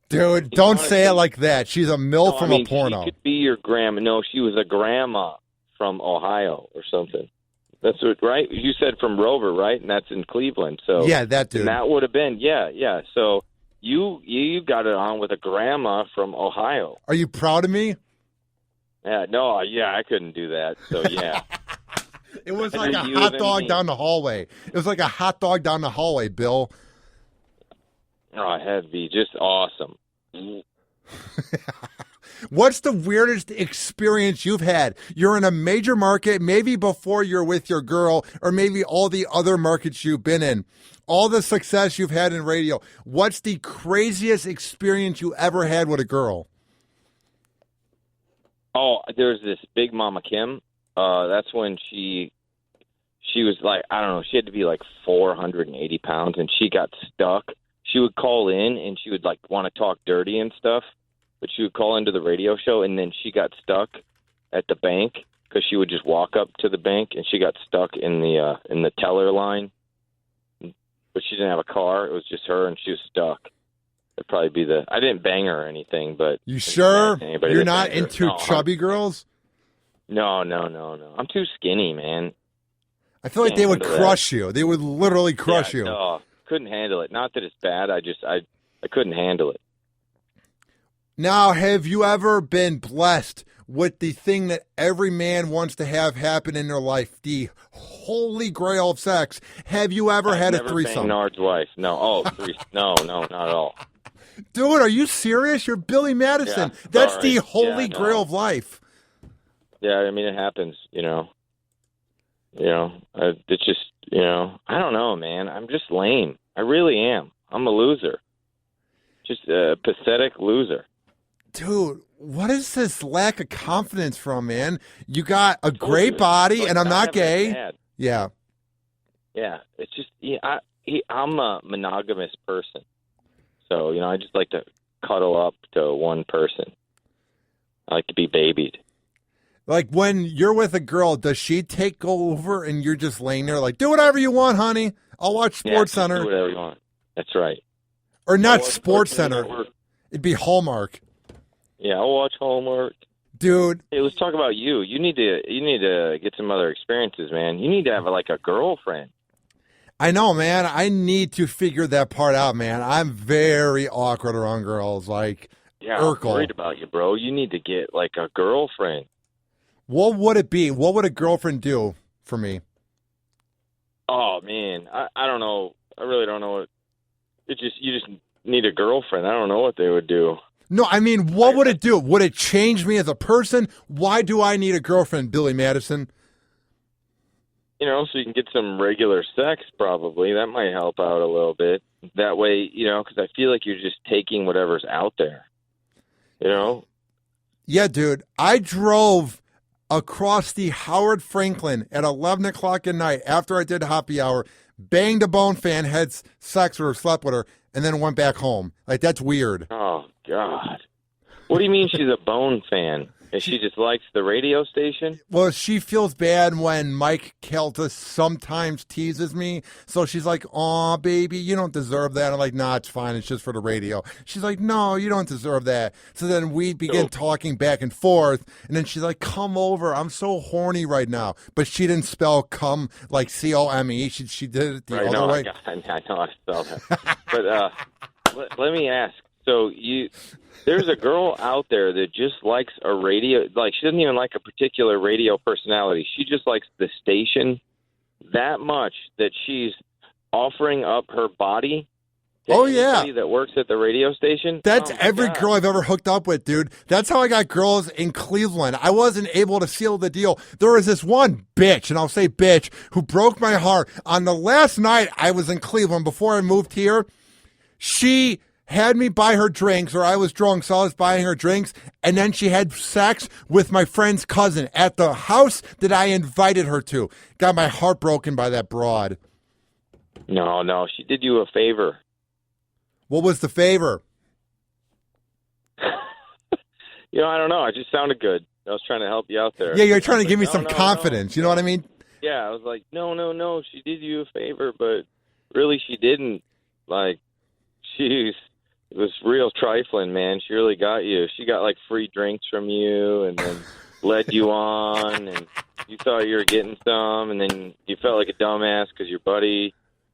Dude, don't say it like that. She's a MILF from a porno. She could be your grandma. No, she was a grandma from Ohio or something. That's what, right? You said from Rover, right? And that's in Cleveland. So Yeah, that dude. And that would have been, yeah. So you got it on with a grandma from Ohio. Are you proud of me? Yeah, no, I couldn't do that. So yeah. It was like a hot dog down the hallway. It was like a hot dog down the hallway, Bill. Oh, it had to be just awesome. What's the weirdest experience you've had? You're in a major market, maybe before you're with your girl, or maybe all the other markets you've been in. All the success you've had in radio. What's the craziest experience you ever had with a girl? Oh, there's this Big Mama Kim. That's when she was like, I don't know, she had to be like 480 pounds, and she got stuck. She would call in, and she would like want to talk dirty and stuff, but she would call into the radio show, and then she got stuck at the bank because she would just walk up to the bank, and she got stuck in the teller line. But she didn't have a car; it was just her, and she was stuck. It'd probably be I didn't bang her or anything, but you sure you're not into chubby girls? No. I'm too skinny, man. I feel like they would crush you. They would literally crush you. No, couldn't handle it. Not that it's bad. I couldn't handle it. Now, have you ever been blessed with the thing that every man wants to have happen in their life, the holy grail of sex? Have you ever had a threesome? Never banged Nard's wife. No. No, not at all. Dude, are you serious? You're Billy Madison. Yeah, that's the holy grail of life. Yeah, I mean, it happens, it's just, I don't know, man. I'm just lame. I really am. I'm a loser. Just a pathetic loser. Dude, what is this lack of confidence from, man? You got a great body, and I'm not gay. Yeah. Yeah, it's just, I'm a monogamous person. So, I just like to cuddle up to one person. I like to be babied. Like when you're with a girl, does she take over and you're just laying there like, do whatever you want, honey. I'll watch Sports Center. Do whatever you want. That's right. Or not Sports Center. It'd be Hallmark. Yeah, I'll watch Hallmark. Dude. Hey, let's talk about you. You need to get some other experiences, man. You need to have like a girlfriend. I know, man. I need to figure that part out, man. I'm very awkward around girls. Like, yeah, Urkel. I'm worried about you, bro. You need to get like a girlfriend. What would it be? What would a girlfriend do for me? Oh man, I don't know. I really don't know what. You just need a girlfriend. I don't know what they would do. No, I mean, what would it do? Would it change me as a person? Why do I need a girlfriend, Billy Madison? So you can get some regular sex, probably. That might help out a little bit. That way, because I feel like you're just taking whatever's out there. Yeah, dude. I drove across the Howard Franklin at 11 o'clock at night after I did happy hour, banged a Bone fan, had sex with her, slept with her, and then went back home. Like, that's weird. Oh, God. What do you mean she's a Bone fan? And she just likes the radio station? Well, she feels bad when Mike Kelta sometimes teases me. So she's like, "Aw, baby, you don't deserve that." I'm like, "Nah, it's fine. It's just for the radio." She's like, "No, you don't deserve that." So then we begin talking back and forth. And then she's like, "Come over. I'm so horny right now." But she didn't spell come like C-O-M-E. She did it the other way. I know I spelled that. But let me ask. So there's a girl out there that just likes a radio, like she doesn't even like a particular radio personality. She just likes the station that much that she's offering up her body to anybody that works at the radio station. That's every girl I've ever hooked up with, dude. That's how I got girls in Cleveland. I wasn't able to seal the deal. There was this one bitch, and I'll say bitch, who broke my heart. On the last night I was in Cleveland before I moved here, she had me buy her drinks, or I was drunk, so I was buying her drinks, and then she had sex with my friend's cousin at the house that I invited her to. Got my heart broken by that broad. No, she did you a favor. What was the favor? I don't know. It just sounded good. I was trying to help you out there. Yeah, you're trying to give me some confidence. You know what I mean? Yeah, I was like, no, she did you a favor, but really she didn't. Like, it was real trifling, man. She really got you. She got like free drinks from you and then led you on, and you thought you were getting some, and then you felt like a dumbass because your buddy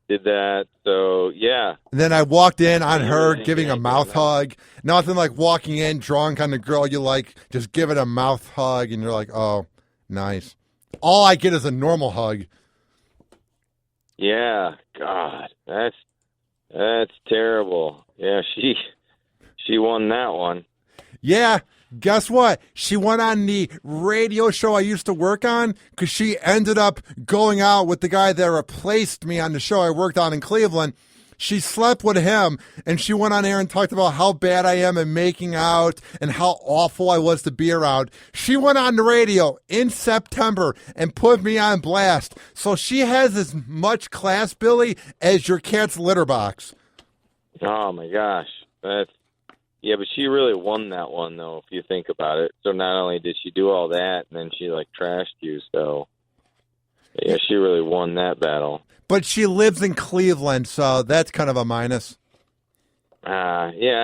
did that. So, yeah. And then I walked in on her Yeah, giving a mouth hug. Nothing like walking in, drunk on the girl you like, just giving a mouth hug, and you're like, oh, nice. All I get is a normal hug. Yeah, God, that's terrible. Yeah, she won that one. Yeah, guess what? She went on the radio show I used to work on because she ended up going out with the guy that replaced me on the show I worked on in Cleveland. She slept with him, and she went on air and talked about how bad I am at making out and how awful I was to be around. She went on the radio in September and put me on blast. So she has as much class, Billy, as your cat's litter box. Oh, my gosh. Yeah, but she really won that one, though, if you think about it. So not only did she do all that, and then she, trashed you. So, yeah, she really won that battle. But she lives in Cleveland, so that's kind of a minus. Yeah,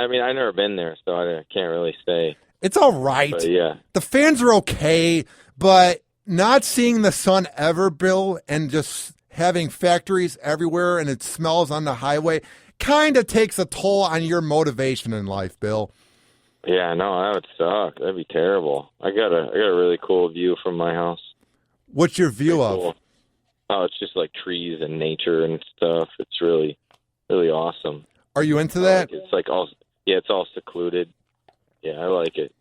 I mean, I've never been there, so I can't really say. It's all right. But, yeah. The fans are okay, but not seeing the sun ever, Bill, and just having factories everywhere and it smells on the highway kind of takes a toll on your motivation in life, Bill. Yeah, no, that would suck. That'd be terrible. I got a really cool view from my house. What's your view of? Cool. Oh, it's just like trees and nature and stuff. It's really, really awesome. Are you into that? It's it's all secluded. Yeah, I like it.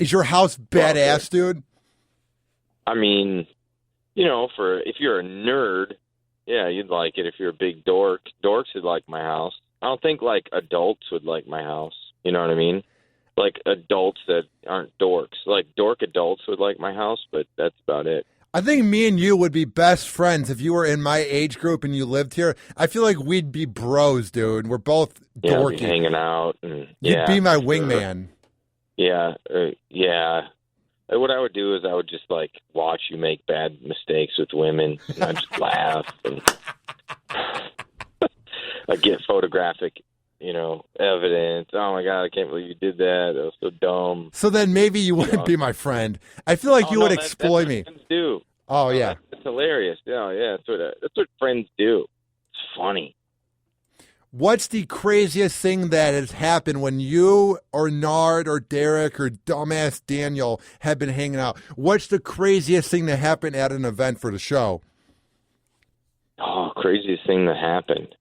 Is your house badass, dude? I mean, if you're a nerd, yeah, you'd like it. If you're a big dork, dorks would like my house. I don't think adults would like my house. You know what I mean? Like adults that aren't dorks. Like dork adults would like my house, but that's about it. I think me and you would be best friends if you were in my age group and you lived here. I feel like we'd be bros, dude. We're both dorky. Be hanging out. And, You'd be my wingman. Yeah, yeah. What I would do is I would just watch you make bad mistakes with women, and I'd just laugh and I'd get photographic, evidence. Oh my God, I can't believe you did that. That was so dumb. So then maybe you wouldn't be my friend. I feel like you would exploit me. Friends do. Oh yeah, it's hilarious. Yeah, that's what friends do. It's funny. What's the craziest thing that has happened when you or Nard or Derek or dumbass Daniel have been hanging out? What's the craziest thing that happened at an event for the show? Oh, craziest thing that happened.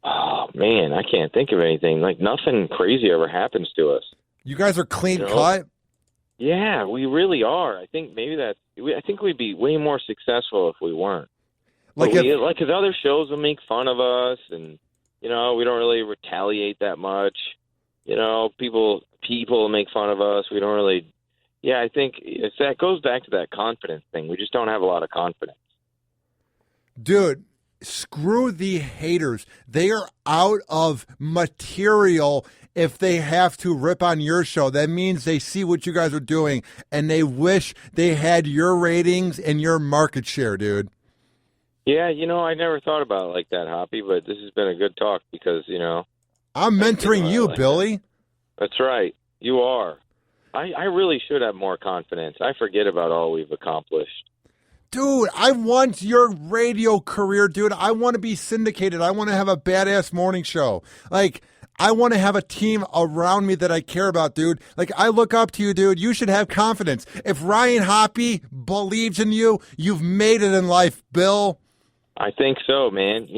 Oh, man, I can't think of anything. Nothing crazy ever happens to us. You guys are clean cut? Yeah, we really are. I think I think we'd be way more successful if we weren't. Because other shows will make fun of us, and, we don't really retaliate that much. People make fun of us. We don't really. Yeah, I think that goes back to that confidence thing. We just don't have a lot of confidence. Dude, screw the haters. They are out of material if they have to rip on your show. That means they see what you guys are doing, and they wish they had your ratings and your market share, dude. Yeah, I never thought about it like that, Hoppy, but this has been a good talk because, I'm mentoring you, Billy. That's right. You are. I really should have more confidence. I forget about all we've accomplished. Dude, I want your radio career, dude. I want to be syndicated. I want to have a badass morning show. I want to have a team around me that I care about, dude. I look up to you, dude. You should have confidence. If Ryan Hoppy believes in you, you've made it in life, Bill. I think so, man.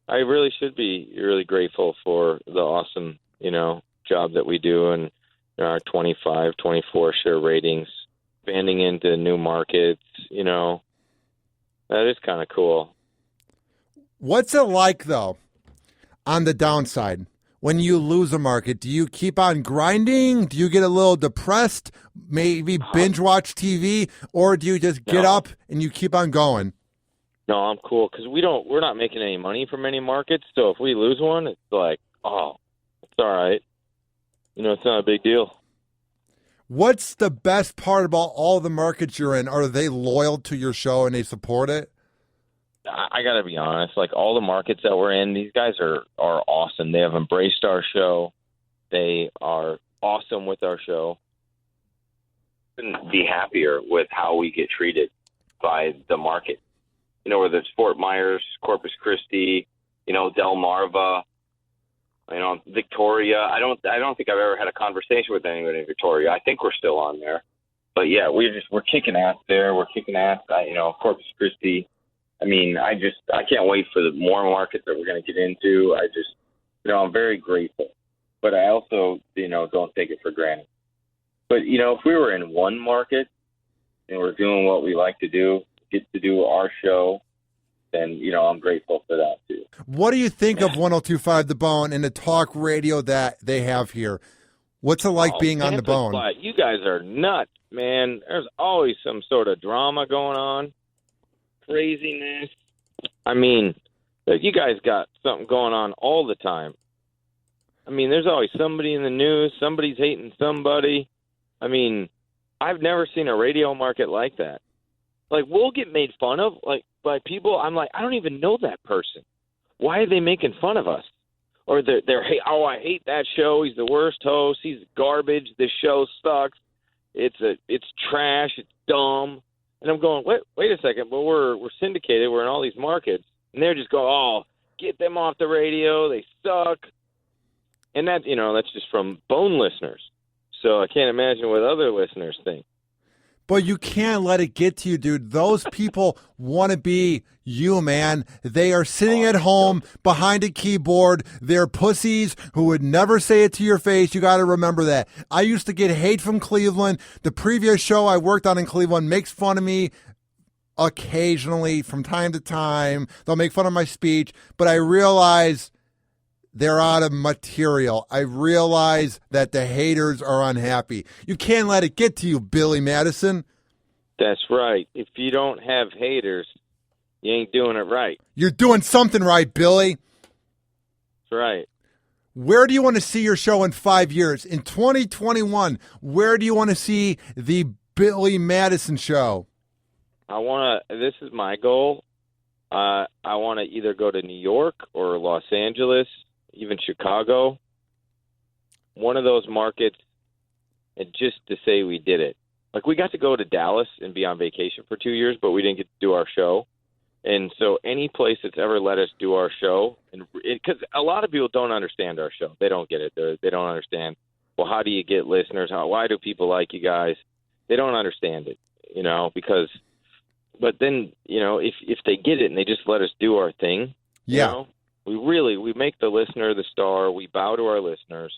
I really should be really grateful for the awesome, job that we do and our 25, 24 share ratings, expanding into new markets, that is kind of cool. What's it like, though, on the downside? When you lose a market, do you keep on grinding? Do you get a little depressed, maybe binge watch TV, or do you just get up and you keep on going? No, I'm cool because we're not making any money from any markets. So if we lose one, it's it's all right. It's not a big deal. What's the best part about all the markets you're in? Are they loyal to your show and they support it? I got to be honest. All the markets that we're in, these guys are awesome. They have embraced our show. They are awesome with our show. couldn't be happier with how we get treated by the market. You know, whether it's Fort Myers, Corpus Christi, you know, Delmarva, you know, Victoria. I don't think I've ever had a conversation with anybody in Victoria. I think we're still on there. But yeah, we're kicking ass there. We're kicking ass, you know, Corpus Christi. I mean, I can't wait for the more markets that we're going to get into. You know, I'm very grateful, but I also, you know, don't take it for granted. But, you know, if we were in one market and we're doing what we like to do, get to do our show, then, you know, I'm grateful for that too. What do you think of 102.5 The Bone and the talk radio that they have here? What's it like being on The Bone? You guys are nuts, man. There's always some sort of drama going on, craziness. I mean, you guys got something going on all the time. I mean, there's always somebody in the news, somebody's hating somebody. I mean, I've never seen a radio market like that. Like, we'll get made fun of, like, by people. I'm like, I don't even know that person. Why are they making fun of us? Or they're oh, I hate that show. He's the worst host. He's garbage. This show sucks. It's trash. It's dumb. And I'm going, wait a second. But we're syndicated. We're in all these markets, and they're just going, oh, get them off the radio. They suck. And that, you know, that's just from Bone listeners. So I can't imagine what other listeners think. But you can't let it get to you, dude. Those people want to be you, man. They are sitting at home behind a keyboard. They're pussies who would never say it to your face. You got to remember that. I used to get hate from Cleveland. The previous show I worked on in Cleveland makes fun of me occasionally from time to time. They'll make fun of my speech. But I realize they're out of material. I realize that the haters are unhappy. You can't let it get to you, Billy Madison. That's right. If you don't have haters, you ain't doing it right. You're doing something right, Billy. That's right. Where do you want to see your show in 5 years? In 2021, where do you want to see the Billy Madison Show? This is my goal. I want to either go to New York or Los Angeles, even Chicago, one of those markets, and just to say we did it. Like, we got to go to Dallas and be on vacation for 2 years, but we didn't get to do our show. And so any place that's ever let us do our show, and because a lot of people don't understand our show. They don't get it. They don't understand, well, how do you get listeners? Why do people like you guys? They don't understand it, you know, because – but then, you know, if they get it and they just let us do our thing, you know, we make the listener the star. We bow to our listeners.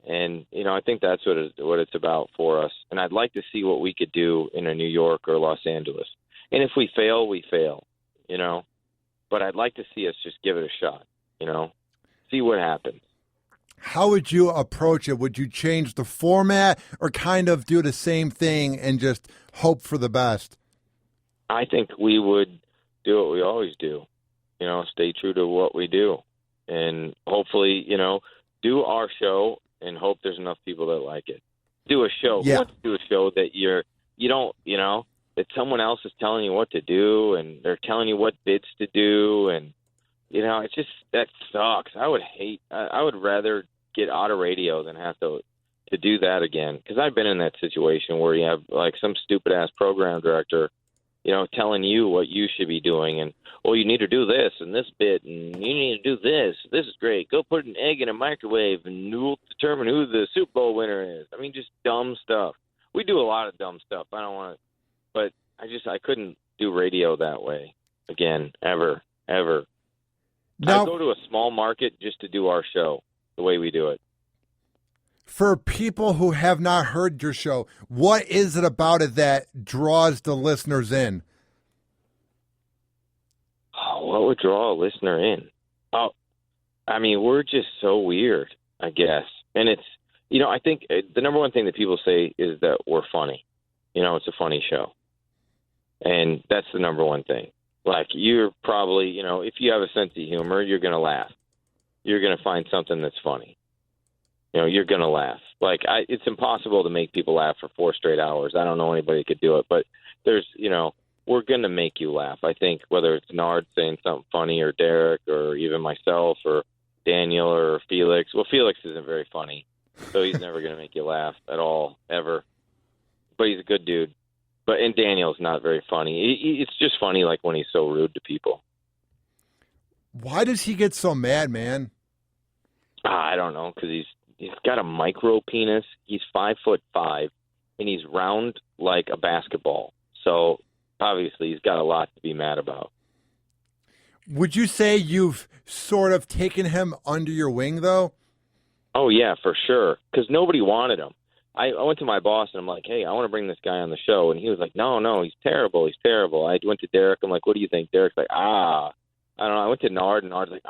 And, you know, I think that's what it's about for us. And I'd like to see what we could do in a New York or Los Angeles. And if we fail, we fail, you know. But I'd like to see us just give it a shot, you know, see what happens. How would you approach it? Would you change the format or kind of do the same thing and just hope for the best? I think we would do what we always do, you know, stay true to what we do, and hopefully, you know, do our show and hope there's enough people that like it. Do a show. Yeah. Let's do a show that you don't, you know, that someone else is telling you what to do and they're telling you what bits to do, and, you know, it's just, that sucks. I would rather get out of radio than have to do that again, because I've been in that situation where you have like some stupid ass program director, you know, telling you what you should be doing, and, well, you need to do this and this bit, and you need to do this. This is great. Go put an egg in a microwave, and we'll determine who the Super Bowl winner is. I mean, just dumb stuff. We do a lot of dumb stuff. I don't want to, but I couldn't do radio that way again, ever. Now, I go to a small market just to do our show the way we do it. For people who have not heard your show, what is it about it that draws the listeners in? Oh, what would draw a listener in? Oh, I mean, we're just so weird, I guess. And it's, you know, I think the number one thing that people say is that we're funny. You know, it's a funny show. And that's the number one thing. Like, you're probably, you know, if you have a sense of humor, you're going to laugh. You're going to find something that's funny. You know, you're going to laugh. Like, it's impossible to make people laugh for 4 straight hours. I don't know anybody who could do it. But there's, you know, we're going to make you laugh. I think whether it's Nard saying something funny, or Derek, or even myself, or Daniel, or Felix. Well, Felix isn't very funny, so he's never going to make you laugh at all, ever. but he's a good dude. And Daniel's not very funny. It's just funny, like when he's so rude to people. Why does he get so mad, man? I don't know, because he's got a micro penis. He's 5'5", and he's round like a basketball. So obviously, he's got a lot to be mad about. Would you say you've sort of taken him under your wing, though? Oh, yeah, for sure, because nobody wanted him. I went to my boss, and I'm like, hey, I want to bring this guy on the show. And he was like, no, he's terrible. He's terrible. I went to Derek. I'm like, what do you think? Derek's like, I don't know. I went to Nard, and Nard's like,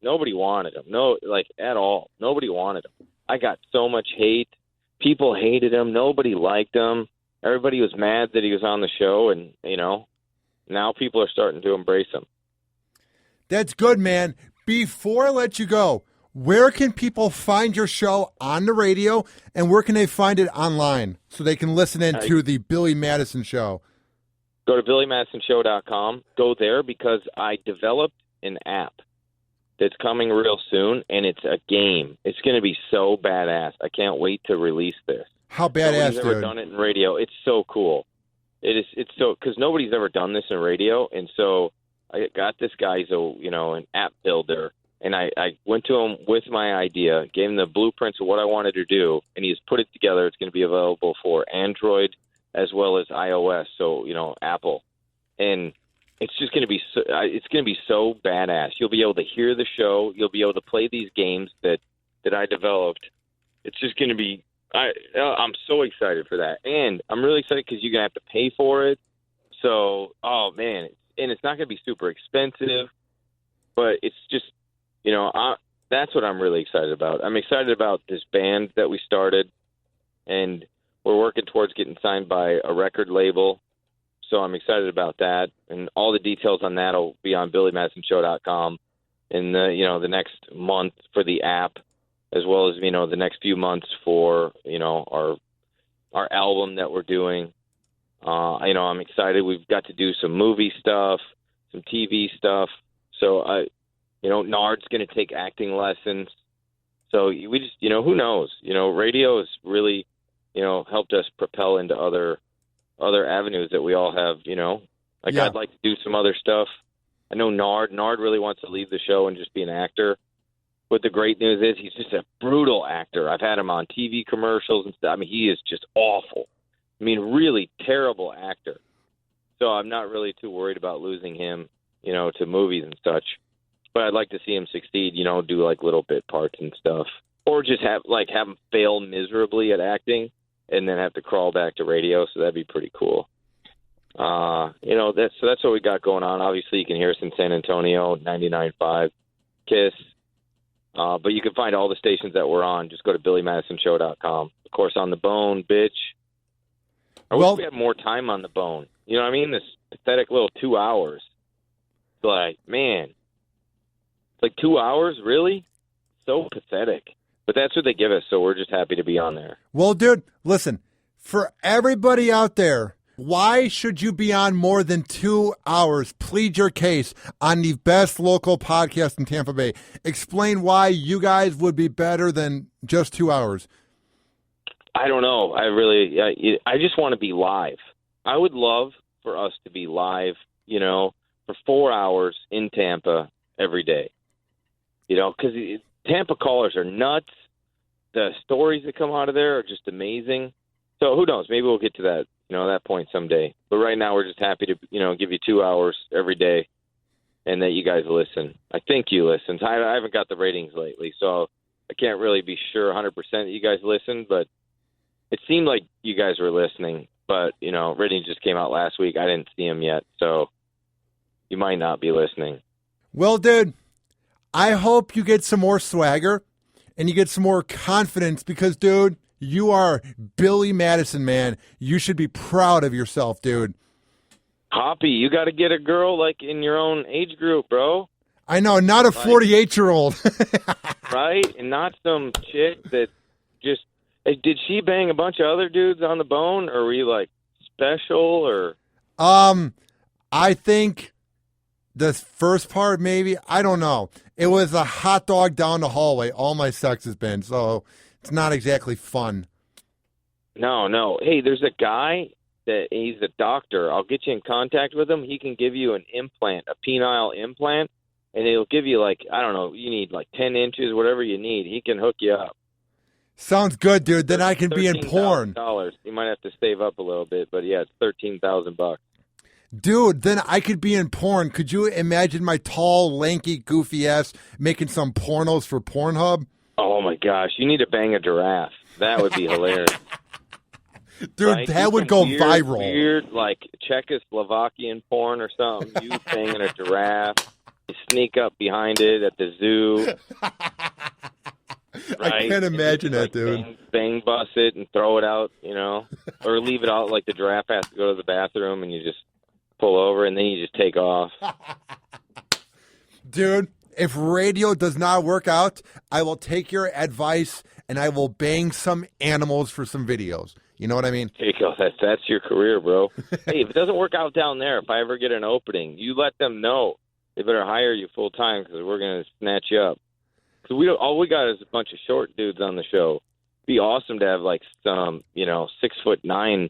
nobody wanted him. No, like, at all. Nobody wanted him. I got so much hate. People hated him. Nobody liked him. Everybody was mad that he was on the show, and, now people are starting to embrace him. That's good, man. Before I let you go, where can people find your show on the radio, and where can they find it online so they can listen in to the Billy Madison Show? Go to BillyMadisonShow.com. Go there because I developed an app that's coming real soon, and it's a game. It's going to be so badass. I can't wait to release this. How badass, nobody's ever done it in radio. It's so cool. It's so because nobody's ever done this in radio, and so I got this guy. He's an app builder, and I went to him with my idea, gave him the blueprints of what I wanted to do, and he's put it together. It's going to be available for Android as well as iOS, so Apple, and it's just going to be so badass. You'll be able to hear the show. You'll be able to play these games that I developed. It's just going to be. I'm so excited for that, and I'm really excited because you're gonna have to pay for it. So, oh man, and it's not gonna be super expensive, but it's just, that's what I'm really excited about. I'm excited about this band that we started, and we're working towards getting signed by a record label. So I'm excited about that, and all the details on that will be on BillyMadisonShow.com in the next month for the app, as well as the next few months for our album that we're doing. I'm excited. We've got to do some movie stuff, some TV stuff. So Nard's going to take acting lessons. So we just who knows? Radio has really helped us propel into other avenues that we all have. Yeah. I'd like to do some other stuff. I know Nard really wants to leave the show and just be an actor. But the great news is he's just a brutal actor. I've had him on TV commercials and stuff. I mean, he is just awful. I mean, really terrible actor. So I'm not really too worried about losing him, to movies and such. But I'd like to see him succeed, do like little bit parts and stuff. Or just have him fail miserably at acting and then have to crawl back to radio. So that'd be pretty cool. That's what we got going on. Obviously, you can hear us in San Antonio, 99.5 KISS. But you can find all the stations that we're on. Just go to BillyMadisonShow.com. Of course, on the Bone, bitch. I wish we had more time on the Bone. You know what I mean? This pathetic little 2 hours. Like, man. It's like 2 hours? Really? So pathetic. But that's what they give us, so we're just happy to be on there. Well, dude, listen. For everybody out there, why should you be on more than 2 hours? Plead your case on the best local podcast in Tampa Bay. Explain why you guys would be better than just 2 hours. I don't know. I just want to be live. I would love for us to be live, for 4 hours in Tampa every day. Because Tampa callers are nuts. The stories that come out of there are just amazing. So who knows? Maybe we'll get to that. That point someday. But right now we're just happy to, give you 2 hours every day and that you guys listen. I think you listen. I haven't got the ratings lately, so I can't really be sure 100% that you guys listen, but it seemed like you guys were listening. But, ratings just came out last week. I didn't see them yet, so you might not be listening. Well, dude, I hope you get some more swagger and you get some more confidence because, dude, you are Billy Madison, man. You should be proud of yourself, dude. Hoppy, you got to get a girl like in your own age group, bro. I know, not a 48-year-old. Right? And not some chick that just... Did she bang a bunch of other dudes on the Bone, or were you, special, or... I think the first part, maybe. I don't know. It was a hot dog down the hallway. All my sex has been, so... It's not exactly fun. No. Hey, there's a guy that he's a doctor. I'll get you in contact with him. He can give you an implant, a penile implant, and he'll give you like, I don't know, you need like 10 inches, whatever you need. He can hook you up. Sounds good, dude. Then I can be in porn. $13,000. You might have to save up a little bit, but yeah, it's $13,000. Dude, then I could be in porn. Could you imagine my tall, lanky, goofy ass making some pornos for Pornhub? Oh my gosh, you need to bang a giraffe. That would be hilarious. Dude, right? that would go viral. Weird, like Czechoslovakian porn or something. You banging a giraffe. You sneak up behind it at the zoo. Right? I can't imagine that, dude. Bang bust it and throw it out, or leave it out like the giraffe has to go to the bathroom and you just pull over and then you just take off. Dude, if radio does not work out, I will take your advice and I will bang some animals for some videos. You know what I mean? There you go. That's your career, bro. Hey, if it doesn't work out down there, if I ever get an opening, you let them know. They better hire you full time because we're going to snatch you up. Because all we got is a bunch of short dudes on the show. It'd be awesome to have like some, 6'9",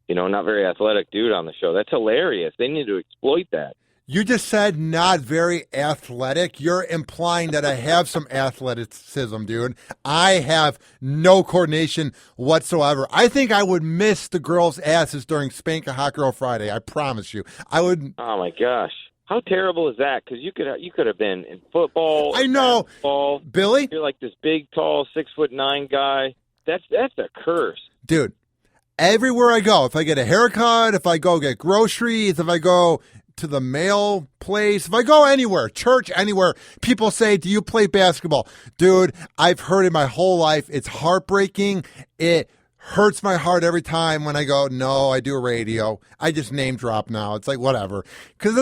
not very athletic dude on the show. That's hilarious. They need to exploit that. You just said not very athletic. You're implying that I have some athleticism, dude. I have no coordination whatsoever. I think I would miss the girls' asses during Spank a Hot Girl Friday. I promise you. I would. Oh my gosh. How terrible is that? Because you could have been in football. I know, basketball. Billy. You're like this big, tall, 6'9" guy. That's a curse, dude. Everywhere I go, if I get a haircut, if I go get groceries, if I go to the mail place, if I go anywhere, church, anywhere, people say, "Do you play basketball?" Dude, I've heard it my whole life. It's heartbreaking. It hurts my heart every time when I go, "No, I do radio." I just name drop now. It's like, whatever. Because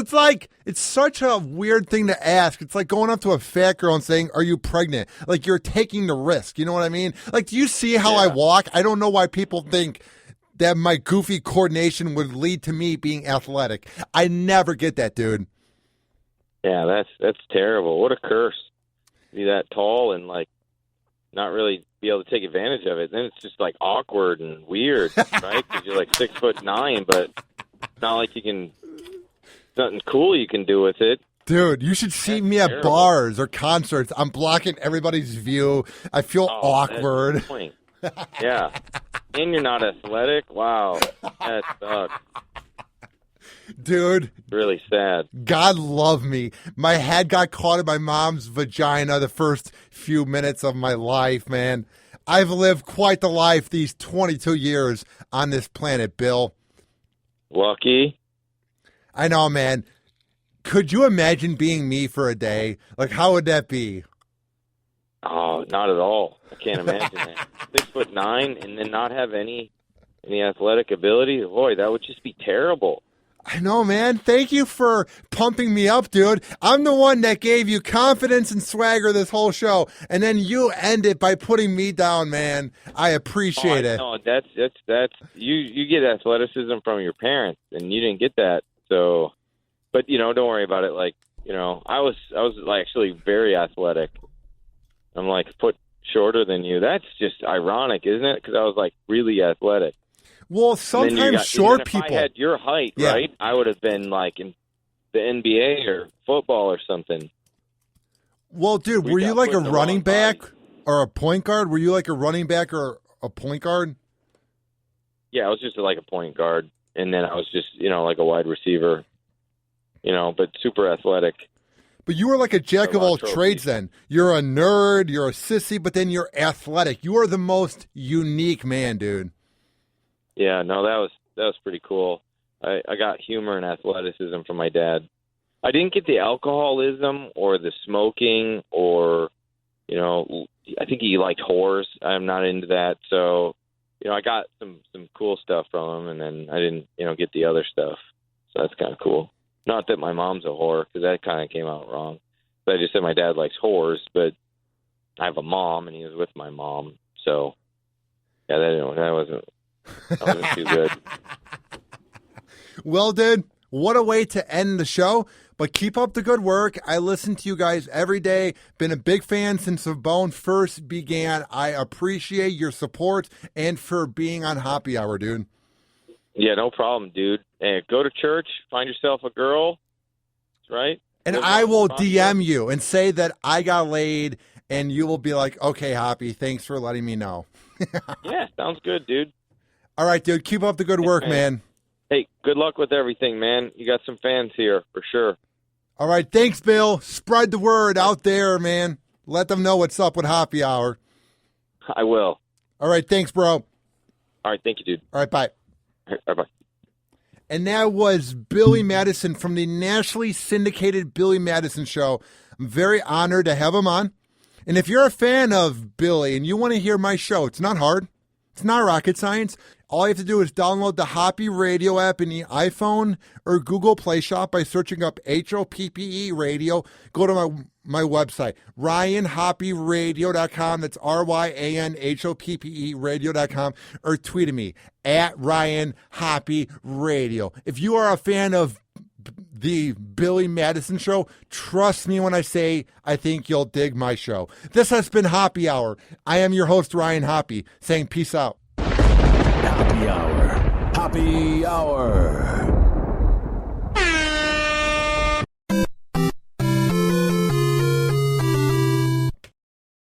it's such a weird thing to ask. It's like going up to a fat girl and saying, "Are you pregnant?" Like, you're taking the risk. You know what I mean? Like, do you see how I walk? I don't know why people think that my goofy coordination would lead to me being athletic. I never get that, dude. Yeah, that's terrible. What a curse. Be that tall and like not really be able to take advantage of it. Then it's just like awkward and weird, right? Because you're like 6'9", but it's not like nothing cool you can do with it. Dude, you should see me at bars or concerts. I'm blocking everybody's view. I feel awkward. That's the point. Yeah. And you're not athletic? Wow. That sucks. Dude. Really sad. God love me. My head got caught in my mom's vagina the first few minutes of my life, man. I've lived quite the life these 22 years on this planet, Bill. Lucky. I know, man. Could you imagine being me for a day? Like, how would that be? Oh, not at all. I can't imagine that. 6'9" and then not have any athletic ability. Boy, that would just be terrible. I know, man. Thank you for pumping me up, dude. I'm the one that gave you confidence and swagger this whole show, and then you end it by putting me down, man. I appreciate it. No, that's you get athleticism from your parents, and you didn't get that. So, but don't worry about it. Like, I was like actually very athletic. I'm like a foot shorter than you. That's just ironic, isn't it? Because I was like really athletic. Well, sometimes short people. If I had your height, right, I would have been like in the NBA or football or something. Well, dude, were you like a running back or a point guard? Were you like a running back or a point guard? Yeah, I was just like a point guard, and then I was just like a wide receiver. But super athletic. But you were like a jack of all trades then. You're a nerd, you're a sissy, but then you're athletic. You are the most unique man, dude. Yeah, no, that was pretty cool. I got humor and athleticism from my dad. I didn't get the alcoholism or the smoking or, I think he liked whores. I'm not into that. So, I got some cool stuff from him, and then I didn't, get the other stuff. So that's kind of cool. Not that my mom's a whore, because that kind of came out wrong. But I just said my dad likes whores, but I have a mom, and he was with my mom. So, yeah, that wasn't too good. Well, dude, what a way to end the show. But keep up the good work. I listen to you guys every day. Been a big fan since the bone first began. I appreciate your support and for being on Happy Hour, dude. Yeah, no problem, dude. Hey, go to church, find yourself a girl, right? And I will DM you and say that I got laid, and you will be like, okay, Happy, thanks for letting me know. Yeah, sounds good, dude. All right, dude, keep up the good work, man. Hey, good luck with everything, man. You got some fans here, for sure. All right, thanks, Bill. Spread the word out there, man. Let them know what's up with Happy Hour. I will. All right, thanks, bro. All right, thank you, dude. All right, bye. All right, bye-bye. And that was Billy Madison from the nationally syndicated Billy Madison Show. I'm very honored to have him on. And if you're a fan of Billy and you want to hear my show, it's not hard. It's not rocket science. All you have to do is download the Hoppy Radio app in the iPhone or Google Play Shop by searching up HOPPE Radio. Go to my website, RyanHoppyRadio.com. That's RyanHoppe Radio.com. Or tweet at me at RyanHoppyRadio. If you are a fan of the Billy Madison Show, trust me when I say I think you'll dig my show. This has been Happy Hour. I am your host, Ryan Hoppy, saying peace out. Happy Hour. Happy Hour.